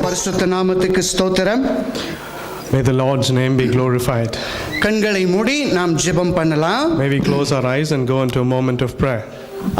பரிசுத்த நாமத்துக்கு ஸ்தோத்திரம். May the Lord's name be glorified. கண்களை மூடி நாம் ஜெபம் பண்ணலாம். May we close our eyes and go into a moment of prayer.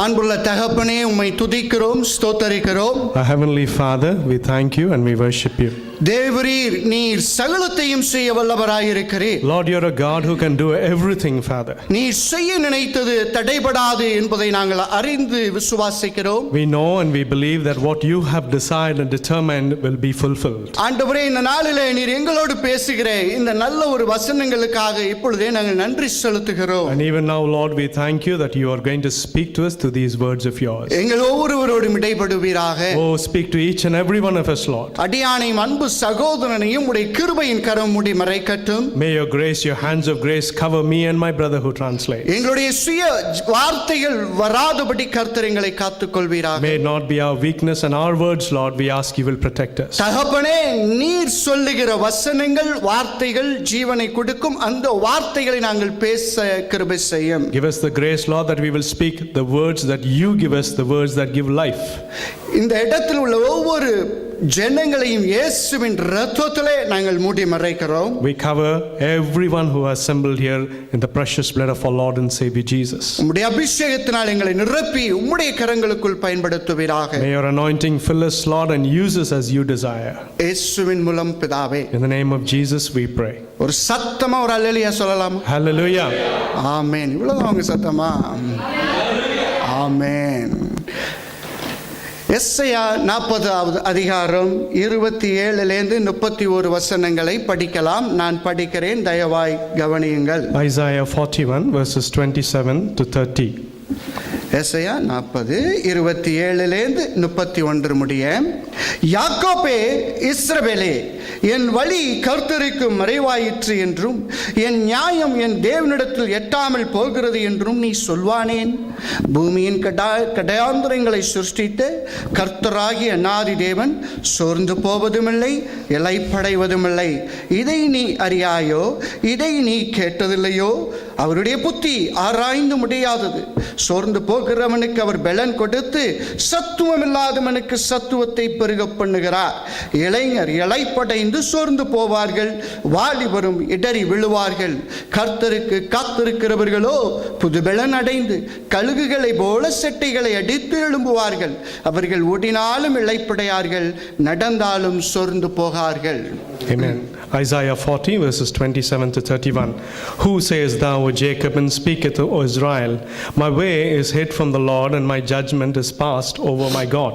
அன்புள்ள தகப்பனே, உம்மை துதிக்கிறோம், ஸ்தோத்தரிக்கிறோம். Our Heavenly Father, we thank you and we worship you. தேவரீர் நீர் சகலத்தையும் செய்ய வல்லவராயிருக்கிறீர். Lord, you're a God who can do everything, Father. நீர் செய்ய நினைத்தது தடைபடாது என்பதை நாங்கள் அறிந்து விசுவாசிக்கிறோம். We know and we believe that what you have decided and determined will be fulfilled. ஆண்டவரே, இந்த நாளிலே நீர் எங்களோடு பேசுகிற இந்த நல்ல ஒரு வசனங்களுக்காக இப்பொழுதே நாங்கள் நன்றி செலுத்துகிறோம். And even now, Lord, we thank you that you are going to speak to us through these words of yours. எங்கள் ஒவ்வொருவரோடும் இடைப்படுவீராக. Oh, speak to each and every one of us, Lord. அடியானை அன்பு சகோதரனையும் உடைய கிருபையின் கரம் மூடி மறைக்கட்டும். May your grace, your hands of grace cover me and my brother who translates. எங்களுடைய சுய வார்த்தைகள் வராதபடி கர்த்தர் எங்களை காத்துக்கொள்வீராக. May it not be our weakness and our words, Lord, we ask you will protect us. தகப்பனே, நீர் சொல்லுகிற வசனங்கள் வார்த்தைகள் ஜீவனை கொடுக்கும். அந்த வார்த்தைகளை நாங்கள் பேச கிருபை செய்யும். Give us the grace, Lord, that we will speak the words that you give us, the words that give life. இந்த இடத்தில் உள்ள ஒவ்வொரு ஜனங்களையும் இயேசுவின் இரத்தத்திலே நாங்கள் மூடி மறைக்கிறோம். We cover everyone who are assembled here in the precious blood of our Lord and Savior Jesus. உம்முடைய அபிஷேகத்தினால் எங்களை நிரப்பி உம்முடைய கரங்களுக்குள் பயன்படுத்துவீராக. May your anointing fill us, Lord, and use us as you desire. இயேசுவின் மூலம் பிதாவே. In the name of Jesus we pray. ஒரு சத்தமா ஒரு அல்லேலூயா சொல்லலாமா? Hallelujah. ஆமென். இவ்வளவுதான் உங்க சத்தமா? ஆமென். எஸ்ஐயா 40வது அதிகாரம் 27லேருந்து 31 வசனங்களை படிக்கலாம். நான் படிக்கிறேன், தயவாய் கவனியுங்கள். Isaiah 41 verses 27 to 30. எஸ்ஐயா 40 27லேருந்து 31 முடிய. யாக்கோபே, இஸ்ரவேலே, என் வழி கர்த்தருக்கு மறைவாயிற்று என்றும் என் நியாயம் என் தேவனிடத்தில் எட்டாமல் போகிறது என்றும் நீ சொல்வானேன்? பூமியின் கடையாந்திரங்களை சிருஷ்டித்து கர்த்தராகிய அநாதி தேவன் சோர்ந்து போவதுமில்லை, இளைப்படைவதுமில்லை. இதை நீ அறியாயோ? இதை நீ கேட்டதில்லையோ? அவருடைய புத்தி ஆராய்ந்து முடியாதது. சோர்ந்து போகிறவனுக்கு அவர் பலன் கொடுத்து சத்துவம் இல்லாதவனுக்கு சத்துவத்தை பெருக பண்ணுகிறார். இளைஞர் இளைப்படைந்து சோர்ந்து போவார்கள், வாலிபரும் இடறி விழுவார்கள். கர்த்தருக்கு காத்திருக்கிறவர்களோ புது பலன் அடைந்து கழுகுகளை போல செட்டைகளை அடித்து எழும்புவார்கள். அவர்கள் ஓடினாலும் இளைப்படையார்கள், நடந்தாலும் சோர்ந்து போகார்கள். Amen. Isaiah 40 verses 27 to 31. Who sayest thou, O Jacob, and speaketh, O Israel, my way is hid from the Lord, and my judgment is passed over my God?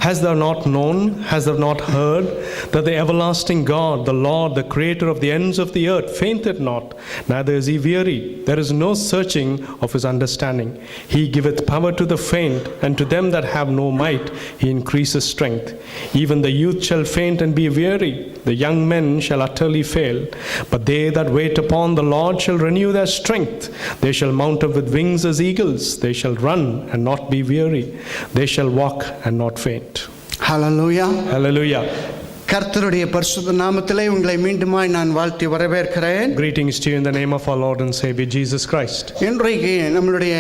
Hast thou not known, hast thou not heard, that the everlasting God, the Lord, the creator of the ends of the earth, fainteth not, neither is he weary. There is no searching of his understanding. He giveth power to the faint, and to them that have no might he increaseth strength. Even the youth shall faint and be weary, the young men shall utterly fail. But they that wait upon the Lord shall renew their strength. They shall mount up with wings as eagles. They shall run and not be weary. They shall walk and not faint. Hallelujah. Hallelujah. கர்த்தருடைய பரிசுத்த நாமத்திலே உங்களை மீண்டுமாய் நான் வாழ்த்தி வரவேற்கிறேன். Greetings to you in the name of our Lord and Savior Jesus Christ. இன்றைக்கு நம்மளுடைய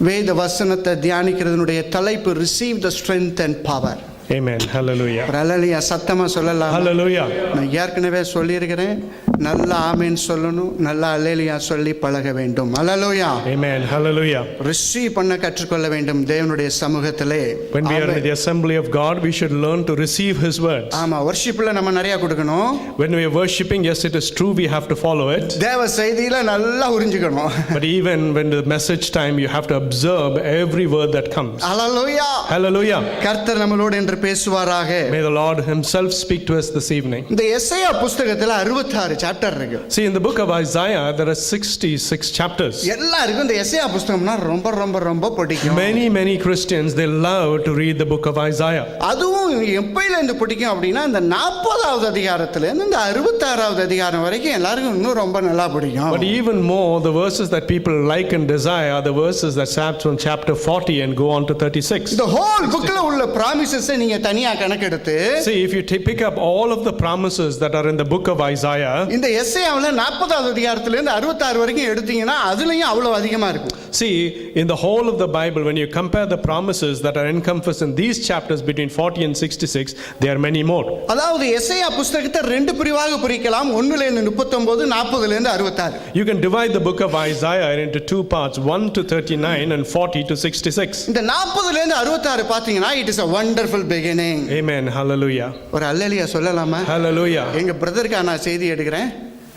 வேத வசனத்தை தியானிக்கிறதுனுடைய தலைப்பு receive the strength and power. Amen. Hallelujah. ஹல்லேலூயா. சத்தமா சொல்லலாம். Hallelujah. நான் ஏற்கனவே சொல்லியிருக்கிறேன், நல்ல ஆமென் சொல்லணும், நல்ல அல்லேலூயா சொல்லி பழக வேண்டும். ஹல்லேலூயா. Amen. Hallelujah. ரிசீவ் பண்ண கற்றுக்கொள்ள வேண்டும் தேவனுடைய சமூகத்திலே. When we are in the assembly of God, we should learn to receive his words. ஆமா, வர்ஷிப்ல நம்ம நிறைய கொடுக்கணும். When we are worshiping, yes, it is true, we have to follow it. தேவ செய்தியில நல்லா உறிஞ்சிக்கணும். But even when the message time, you have to observe every word that comes. Hallelujah. Hallelujah. கர்த்தர் நம்மளோடு என்று பேசுவாராக. May the Lord himself speak to us this evening. இந்த எசேயா புத்தகத்துல 66 chapter இருக்கு. See, in the book of Isaiah there are 66 chapters. எல்லாருக்கும் இந்த எசேயா புத்தகம்னா ரொம்ப ரொம்ப ரொம்ப பிடிக்கும். Many Christians, they love to read the book of Isaiah. அதுவும் எப்பயில இருந்து பிடிக்கும் அப்படின்னா இந்த 40வது அதிகாரத்துல இருந்து இந்த 66வது அதிகாரம் வரைக்கும் எல்லாருக்கும் இன்னும் ரொம்ப நல்லா பிடிக்கும். But even more, the verses that people like and desire are the verses that start from chapter 40 and go on to 36. The whole bookல உள்ள promises நீங்க தனியா கணக்கெடுத்து, see, if you pick up all of the promises that are in the book of Isaiah, இந்த எசேயாவுல 40வது அதிகாரத்துல இருந்து 66 வரைக்கும் எடுத்தீங்கன்னா அதுலயும் அவ்வளவு அதிகமா இருக்கும். See, in the whole of the Bible, when you compare the promises that are encompassed in these chapters between 40 and 66, there are many more. அதாவது எசேயா புஸ்தகத்தை ரெண்டு பிரிவாக பிரிக்கலாம். 1-39, 40-66. You can divide the book of Isaiah into two parts, 1 to 39 and 40 to 66. இந்த 40-66 பாத்தீங்கன்னா it is a wonderful beginning. Amen. Hallelujah. ஒரு அல்லேலூயா சொல்லலாமா? Hallelujah. எங்க பிரதருக்கு நான் செய்தி எடுக்கிறேன்.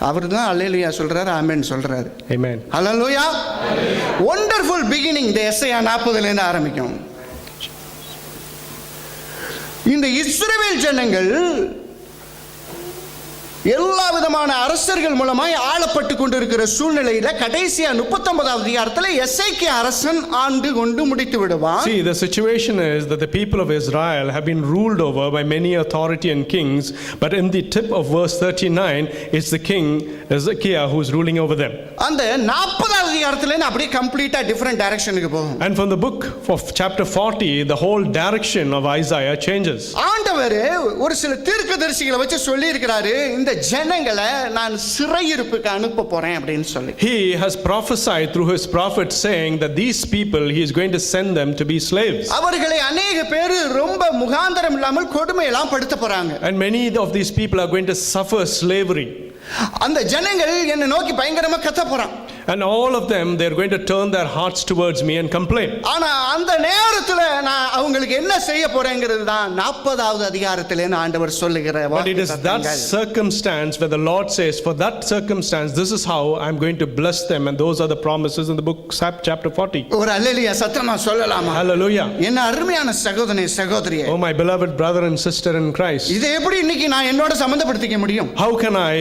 அவர்தான் அல்லேலூயா சொல்றாரு, ஆமென் சொல்றாரு. Amen. அல்லேலூயா. Wonderful beginning. இந்த எசேயா 40 ஆரம்பிக்கும். இந்த இஸ்ரவேல் ஜனங்கள் எல்லா விதமான அரசர்கள் மூலமாய் ஆளப்பட்டு கொண்டிருக்கிற சூழ்நிலையில கடைசியா 39வது அதிகாரத்துல எசேக்கியா அரசன் ஆண்டு கொண்டு முடித்து விடுவான். See, the situation is that the people of Israel have been ruled over by many authority and kings, but in the tip of verse 39, it's the king Ezekiah who is ruling over them. அந்த 40வது அதிகாரத்துல அப்படியே கம்ப்ளீட்டா different டைரக்ஷனுக்கு போகும். And from the book of chapter 40, the whole direction of Isaiah changes. ஆண்டவர் ஒரு சில தீர்க்கதரிசிகளை வச்சு சொல்லி இருக்கிறாரு, இந்த ஜனங்களை நான் சிறையிருப்புக்கு அனுப்ப போறேன் அப்படின்னு சொல்லி. He has prophesied through his prophets saying that these people he is going to send them to be slaves. அவர்களை अनेक பேர் ரொம்ப முகாந்தரம் இல்லாமல் கொடுமை எல்லாம் படுத்த போறாங்க. And many of these people are going to suffer slavery. அந்த ஜனங்கள் என்னை நோக்கி பயங்கரமா கத்த போறாங்க. And all of them, they are going to turn their hearts towards me and complain. ஆனா அந்த நேரத்துல நான் அவங்களுக்கு என்ன செய்ய போறேங்கிறது தான் 40வது அதிகாரத்திலே ஆண்டவர் சொல்லுகிற But it is that circumstance where the Lord says, for that circumstance, this is how I'm going to bless them. And those are the promises in the book, chapter 40. ஒரு அல்லேலூயா சத்தமா சொல்லலாமா? Hallelujah. என்ன அருமையான சகோதரனே சகோதரியே. Oh, my beloved brother and sister in Christ. இதை எப்படி இன்னைக்கு நான் என்னோட சம்பந்தப்படுத்திக்க முடியும்? How can I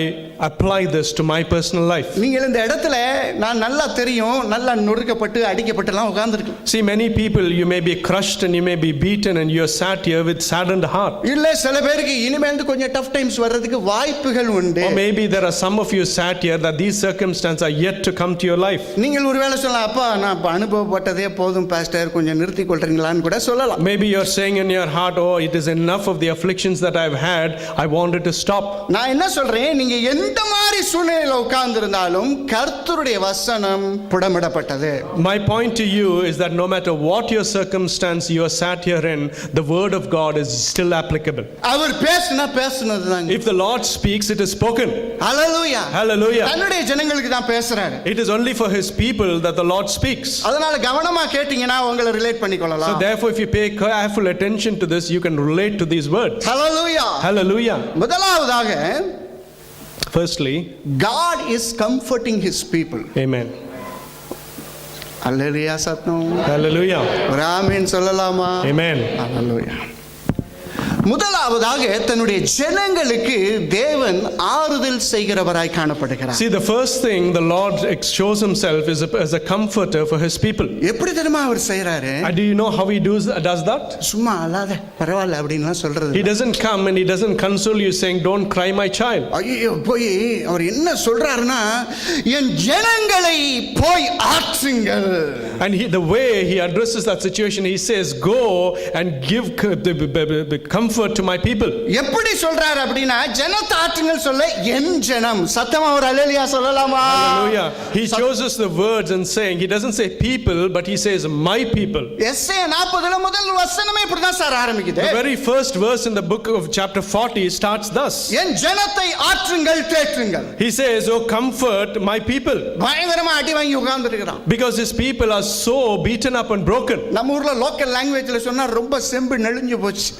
apply this to my personal life? நீங்கள் இந்த இடத்துல நான் நல்லா தெரியும், நல்லா நொறுக்கப்பட்டு அடிக்கப்பட்டுலாம் உட்கார்ந்திருக்கேன். See, many people, you may be crushed and you may be beaten and you are sat here with saddened heart. இல்ல சில பேருக்கு இனிமேல் கொஞ்சம் டஃப் டைம்ஸ் வர்றதுக்கு வாய்ப்புகள் உண்டு. Or maybe there are some of you sat here that these circumstances are yet to come to your life. நீங்கள் ஒருவேளை சொல்லலாம், அப்பா நான் அனுபவப்பட்டதே போதும் பாஸ்டர், கொஞ்சம் நிறுத்தி கொள்றீங்களான்னு கூட சொல்லலாம். Maybe you're saying in your heart, oh, it is enough of the afflictions that I've had, I wanted to stop. நான் என்ன சொல்றேன், நீங்க எந்த மாதிரி சூழ்நிலையில உட்கார்ந்திருந்தாலும் கர்த்தருடைய வசனம் புடமிடப்பட்டது. My point to you is that no matter what your circumstance you are sat here in, the word of God is still applicable. அவர் பேசினா பேசுனதுதான். If the Lord speaks, it is spoken. Hallelujah. Hallelujah. தன்னுடைய ஜனங்களுக்கு தான் பேசுறாரு. It is only for his people that the Lord speaks. அதனால கவனமா கேட்டீங்கன்னா உங்களை relate பண்ணிக்கொள்ளலாம். So therefore, if you pay careful attention to this, you can relate to these words. Hallelujah. Hallelujah. முதலாவதாக, firstly, God is comforting his people. Amen. அல்லேலூயா சத்தம். Hallelujah. ஒரு ஆமென் சொல்லலாமா? Amen. அல்லேலூயா. முதலாவதாக தன்னுடைய ஜனங்களுக்கு தேவன் ஆறுதல் செய்கிறவராய் காணப்படுகிறார். See, the first thing the Lord shows himself is as a comforter for his people. எப்படி தெரியுமா அவர் செய்றாரு? Do you know how he does that? சும்மா அழாத பரவாயில்லை அப்படின்லாம் சொல்றது. He doesn't come and he doesn't console you saying, don't cry my child. ஐயோ, போய் அவர் என்ன சொல்றாருன்னா, என் ஜனங்களை போய் ஆற்றுங்கள். And the way he addresses that situation, he says, go and give the comfort to my people. எப்படி சொல்றாரு அப்படினா, ஜனத்தை ஆற்றுங்கள் சொல்ல என் ஜனம். சத்தமா ஒரு அல்லேலூயா சொல்லலாமா? Hallelujah. He chooses the words and saying, he doesn't say people, but he says my people. எஸ்ஏ 40ல முதல் வசனமே இப்படி தான் சார் ஆரம்பிக்குது. The very first verse in the book of chapter 40 starts thus. என் ஜனத்தை ஆற்றுங்கள் தேற்றுங்கள். He says, oh, comfort my people. பயங்கரமா அடி வாங்கி உட்கார்ந்திருக்கான். Because his people are so beaten up and broken. நம்ம ஊர்ல லோக்கல் லாங்குவேஜ்ல சொன்னா ரொம்ப செம்பு நெளிஞ்சு போச்சு.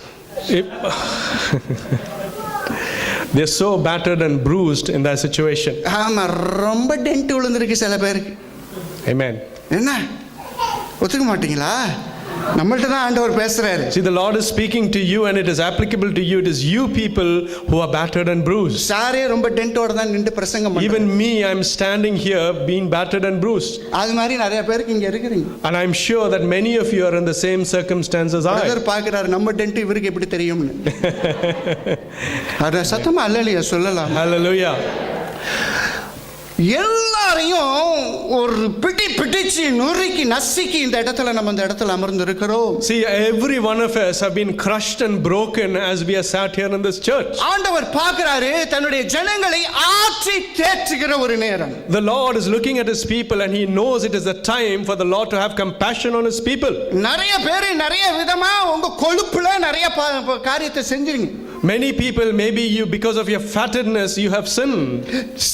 They're so battered and bruised in that situation. ஆமா, ரொம்ப டென்ட் விழுந்திருக்கு சில பேருக்கு. Amen. என்ன ஒத்துக்க மாட்டீங்களா? நம்மள்ட்ட தான் ஆண்டவர் பேசுறாரு. See, the Lord is speaking to you and it is applicable to you. It is you people who are battered and bruised. சாரே ரொம்ப டென்ட்டோட தான் நின்று பிரசங்கம் பண்றாரு. Even me, I'm standing here being battered and bruised. அது மாதிரி நிறைய பேருக்கு இங்க இருக்கிறீங்க. And I'm sure that many of you are in the same circumstances I. Brother பார்க்கறாரு, நம்ம டென்ட் இவருக்கு எப்படி தெரியும்னு. அத சத்தமா அல்லேலூயா சொல்லலாம். Hallelujah. எல்லாரையும் ஒரு பிடிச்சு நொறுக்கி நசுக்கி இந்த இடத்துல நம்ம இந்த இடத்துல அமர்ந்து இருக்கிறோம். See, every one of us have been crushed and broken as we are sat here in this church. ஆண்டவர் பார்க்கிறாரு தன்னுடைய ஜனங்களை ஆற்றி தேற்றுகிற ஒரு நேரம். The Lord is looking at his people and he knows it is a time for the Lord to have compassion on his people. நிறைய பேர் நிறைய விதமா உங்க கொழுப்புல நிறைய காரியத்தை செஞ்சிருங்க. Many people, maybe you, because of your fattedness, you have sinned.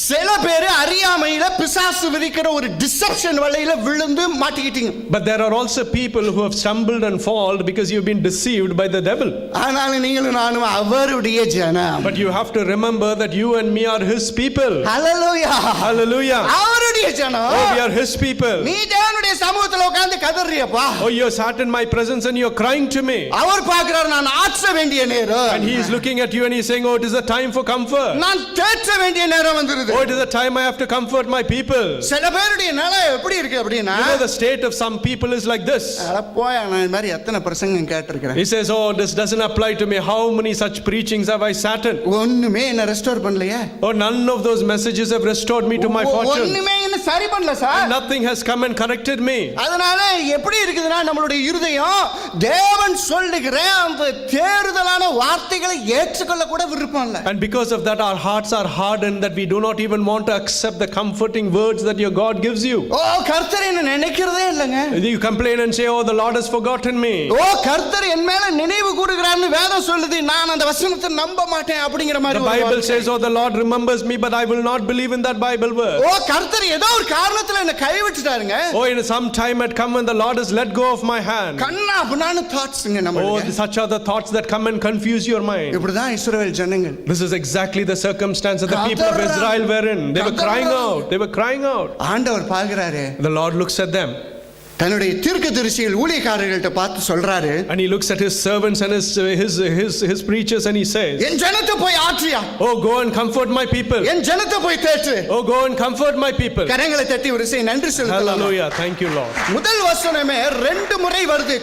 சில பேர் அறியாமையில பிசாசு விதிக்கிற ஒரு டிசெப்ஷன் வலையில விழுந்து மாட்டிக்கிட்டீங்க. But there are also people who have stumbled and fallen because you've been deceived by the devil. ஆனாலும் நீங்களும் நானும் அவருடைய ஜனம். But you have to remember that you and me are his people. Hallelujah. Hallelujah. அவருடைய ஜனம். Oh, we are his people. நீ தேவனுடைய சமூகத்துல உட்கார்ந்து கதறியப்பா. Oh, you sat in my presence and you're crying to me. அவர் பார்க்கிறார் நான் ஆற்ற வேண்டிய நேரம். And he is looking at you and he's saying, oh, it is a time for comfort. நான் தேற்ற வேண்டிய நேரம் வந்திருது. Oh, it is a time I have to comfort my people. சில பேருடைய நிலை எப்படி இருக்கு அப்படினா, you know, the state of some people is like this. அட போய் நான் இந்த மாதிரி எத்தனை பிரசங்கம் கேட்டிருக்கேன். He says, oh, this doesn't apply to me. How many such preachings have I sat in? ஒண்ணுமே என்ன ரெஸ்டோர் பண்ணலையே. Oh, none of those messages have restored me to my fortune. ஒண்ணுமே என்ன சரி பண்ணல sir. Nothing has come and corrected me. அதனால எப்படி இருக்குதுன்னா நம்மளுடைய இருதயம் தேவன் சொல்லுகிற அந்த தேறுதலான வார்த்தைகளை ஏற்றுக்கொள்ள கூட விருப்பம் இல்ல. And because of that our hearts are hardened that we do not even want to accept the comforting words that your God gives you. ஓ கர்த்தர் என்ன நினைக்கிறதே இல்லங்க. You complain and say, oh, the Lord has forgotten me. ஓ கர்த்தர் என் மேல நினைவு கூறுகிறார்னு வேதம் சொல்லுது. நான் அந்த வசனத்தை நம்ப மாட்டேன் அப்படிங்கிற மாதிரி. The Bible says, oh, the Lord remembers me, but I will not believe in that Bible verse. ஓ கர்த்தர் ஏதோ ஒரு காரணத்துல என்ன கைவிட்டுட்டாருங்க. Oh, in some time had come when the Lord has let go of my hand. கண்ணா புனான தாட்ஸ்ங்க நமக்கு. Oh, such are the thoughts that come and confuse your mind. இப்படிதான் இஸ்ரவேல் ஜனங்கள். This is exactly the circumstance that the people of Israel were in. They were crying out. They were crying out. ஆண்டவர் பார்க்கிறாரு. The Lord looks at them. தன்னுடைய தீர்க்கதரிசிகள் ஊழியக்காரர்கள்ட்ட பார்த்து சொல்றாரு. And he looks at his servants and his preachers and he says, என் ஜனத்தை போய் ஆற்றியா. oh, go and comfort my people. என் ஜனத்தை போய் தேற்று. oh, go and comfort my people. கரங்களை தட்டி ஒரு விசை நன்றி செலுத்தலாம். Hallelujah. Thank you, Lord. முதல் வசனமே ரெண்டு முறை வருது.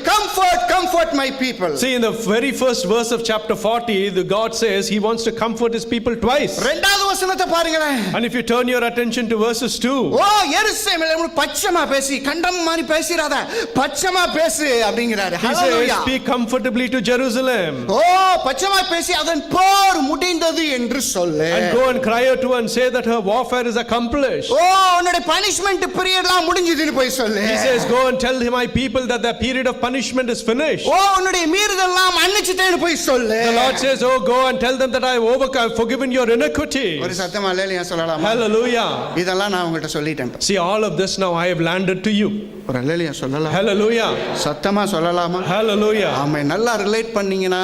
comfort my people. See, in the very first verse of chapter 40, the God says he wants to comfort his people twice. இரண்டாவது வசனத்தை பாருங்களேன். And if you turn your attention to verses 2, ஓ எருசலேமிலே பச்சமா பேசி கண்டம் மாதிரி பேசிராத பச்சமா பேசு அப்படிங்கறாரு. he says speak comfortably to Jerusalem. ஓ பச்சமா பேசி அதன் போர் முடிந்தது என்று சொல்லு. And go and cry out to her and say that her warfare is accomplished. ஓ உன்னுடைய பனிஷ்மென்ட் பீரியட்லாம் முடிஞ்சதுன்னு போய் சொல்லு. he says go and tell my people that their period of punishment is finished. ஓ உன்னுடைய மீறுதல்லாம் மன்னிச்சிட்டேன்னு போய் சொல்லு. the Lord says, oh, go and tell them that I have forgiven your iniquity. ஒரு சத்தமா அல்லேலூயா சொல்லலாமா? Hallelujah. இதெல்லாம் நான் உங்கள்ட்ட சொல்லிட்டேன். See, all of this now I have landed to you. ஒரு அல்லேலூயா சொல்லலாம். Hallelujah. சத்தமா சொல்லலாமா? Hallelujah. ஆமே. நல்லா ரிலேட் பண்ணீங்கனா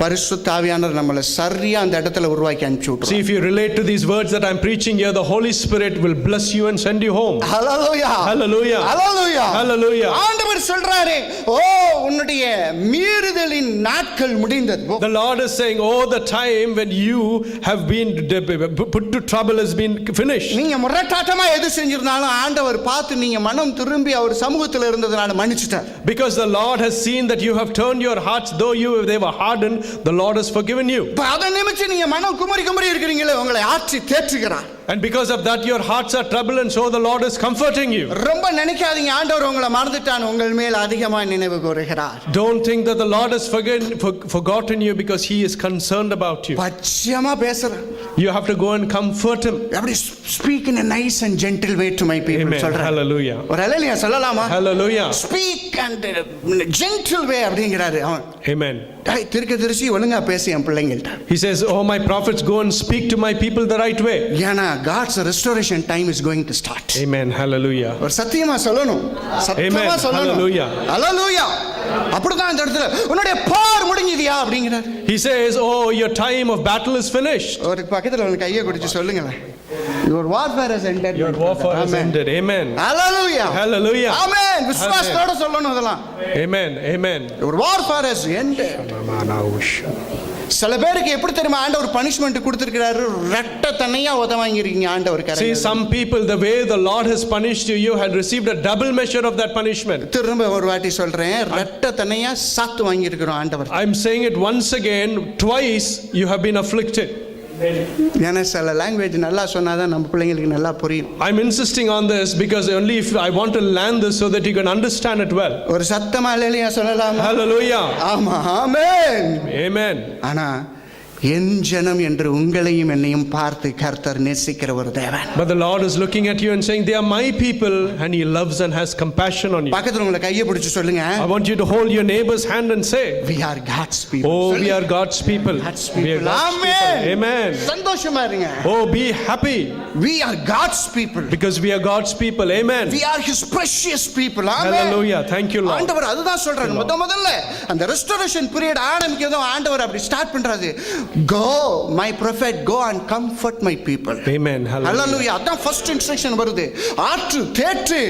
பரிசுத்த ஆவியானவர் நம்மள சரியா அந்த இடத்துல உருவாக்கி அனுப்பி விட்டுருவார். See, if you relate to these words that I'm preaching here, the Holy Spirit will bless you and send you home. Hallelujah. Hallelujah. Hallelujah. Hallelujah. ஆண்டவர் சொல்றாரு, ஓ உன்னுடைய மீறுதலின் நாட்கள் முடிந்தது. The Lord is saying, oh, the time when you have been put to trouble has been finished. நீங்க முரட்டாட்டமா எது செஞ்சிருந்தாலும் ஆண்டவர் பார்த்து நீங்க மனம் திரும்பி அவர் சமூகத்தில் இருந்ததனால மன்னிச்சிட்டார். Because the Lord has seen that you have turned your hearts, though they were hardened, the Lord has forgiven you. அத நிமிச்சு நீங்க மனம் குமரி இருக்கீங்களே உங்களை ஆற்றி தேற்றுகிறார். And because of that your hearts are troubled and so the Lord is comforting you. ரொம்ப நினைக்காதீங்க ஆண்டவர் உங்களை மறந்துட்டான் உங்கள் மேல் அதிகமாக நினைவு கூறுகிறார். Don't think that the Lord has forgotten you because he is concerned about you. பச்சையமா பேசுற. You have to go and comfort him. அப்படி speak in a nice and gentle way to my people. Amen. Hallelujah. ஒரு ஹalleluya சொல்லலாமா? Hallelujah. Speak and gentle way அப்படிங்கறாரு அவன். Amen. தீர்க்கதரிசி ஒழுங்கா பேசி என் பிள்ளைங்கள்ட்ட. He says, oh, my prophets, go and speak to my people the right way. ஏனா God's restoration time is going to start. Amen. Hallelujah. ஒரு சத்தியமா சொல்லணும். சத்தியமா சொல்லணும். Hallelujah. Hallelujah. அப்படிதான் இந்த இடத்துல உன்னுடைய போர் முடிஞ்சிதியா அப்படிங்கறாரு. He says, oh, your time of battle is finished. ஒரு பக்கத்துல உங்க கையை பிடிச்சு சொல்லுங்க. Your warfare has ended. Your warfare has ended. Amen. Hallelujah. Hallelujah. Amen. விசுவாசத்தோட சொல்லணும் அதெல்லாம். Amen. Amen. Your warfare has ended. சில பேருக்கு எப்படி தெரியுமா ஆண்டவர் பனிஷ்மென்ட் கொடுத்திருக்காரு ரெட்ட தண்ணியா உத வாங்கிருக்கீங்க ஆண்டவர் correct. See, some people the way the Lord has punished you, you had received a double measure of that punishment. திரும்ப ஒரு வாட்டி சொல்றேன் ரெட்ட தண்ணியா சாத்து வாங்கி இருக்கோம் ஆண்டவர். I'm saying it once again, twice you have been afflicted. ஏன்னா சில லாங்குவேஜ் நல்லா சொன்னாதான் நம்ம பிள்ளைங்களுக்கு நல்லா புரியும். I'm insisting on this because only if I want to learn this so that you can understand it well. ஒரு சத்தமா அல்லேலூயா சொல்லலாமா? Hallelujah. ஆமா, ஆமென். Amen. ஆனா என் ஜனம் என்று உங்களையும் என்னையும் பார்த்து கர்த்தர் நேசிக்கிற ஒரு தேவன். But the Lord is looking at you and saying, they are my people, and He loves and has compassion on you. பக்கத்துல உங்களை கையை பிடிச்சு சொல்லுங்க, I want you to hold your neighbor's hand and say, we are God's people. oh, we are God's people. God's We are people. God's Amen. people. Amen. சந்தோஷமா இருங்க. Oh, be happy We are God's people. because we are God's people. Amen. We are His precious people. Amen. Hallelujah. Thank you, Lord. ஆண்டவர் அதுதான் சொல்றாரு. முதல்ல அந்த restoration period ஆரம்பிக்கிறதும் ஆண்டவர் அப்படி start பண்றாரு. Go, my prophet, go and comfort my people. Amen. Hallelujah. Hallelujah. அதான் first instruction வருது. ஆற்று தேற்று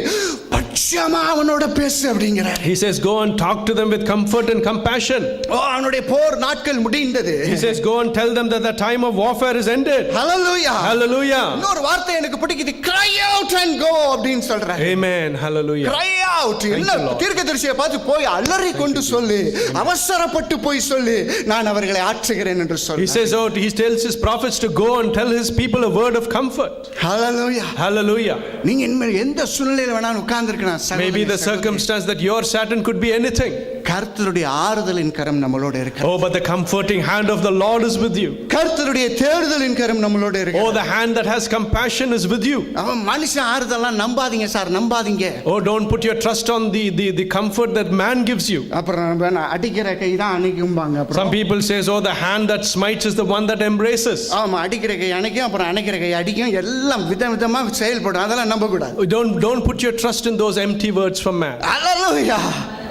பட்சமா அவனோட பேசு அப்படிங்கிறாரு. He says, go and talk to them with comfort and compassion. ஓ, அவனுடைய போர் நாட்கள் முடிந்தது. He says, go and tell them that the time of warfare is ended. Hallelujah. Hallelujah. இன்னொரு வார்த்தை எனக்கு பிடிக்குது. Cry out and go அப்படின்னு சொல்றாரு. Amen. Hallelujah. Cry out. என்ன தீர்க்கதரிசியை பார்த்து போய் அலறி கொண்டு சொல்லு, அவசரப்பட்டு போய் சொல்லு, நான் அவர்களை ஆற்றுகிறேன் என்று சொல்லு. He says, oh, he tells his prophets to go and tell his people a word of comfort. Hallelujah. Hallelujah. நீங்க இனிமேல் எந்த சூழ்நிலையில வேணாலும் உட்கார்ந்திருக்கலாம். Maybe the circumstance that you're sat in could be anything. கர்த்தருடைய ஆறுதலின் கரம் நம்மளோட இருக்கு. Oh, but the comforting hand of the Lord is with you. கர்த்தருடைய தேடுதலின் கரம் நம்மளோட இருக்கு. Oh, the hand that has compassion is with you. அவன் மனுஷன் ஆறுதல்லாம் நம்பாதீங்க சார், நம்பாதீங்க. Oh, don't put your trust on the comfort that man gives you. அப்புறம் அடிக்கிற கை தான் அணைக்கும்பாங்க. Some people says, oh, the hand that smites is the one that embraces. ஆமா, அடிக்கிற கை அணைக்கும், அப்புறம் அணைக்கிற கை அடிக்கும், எல்லாம் விதவிதமா செயல்படும். அதெல்லாம் நம்ப கூடாது. Don't put your trust in those empty words from man. Hallelujah.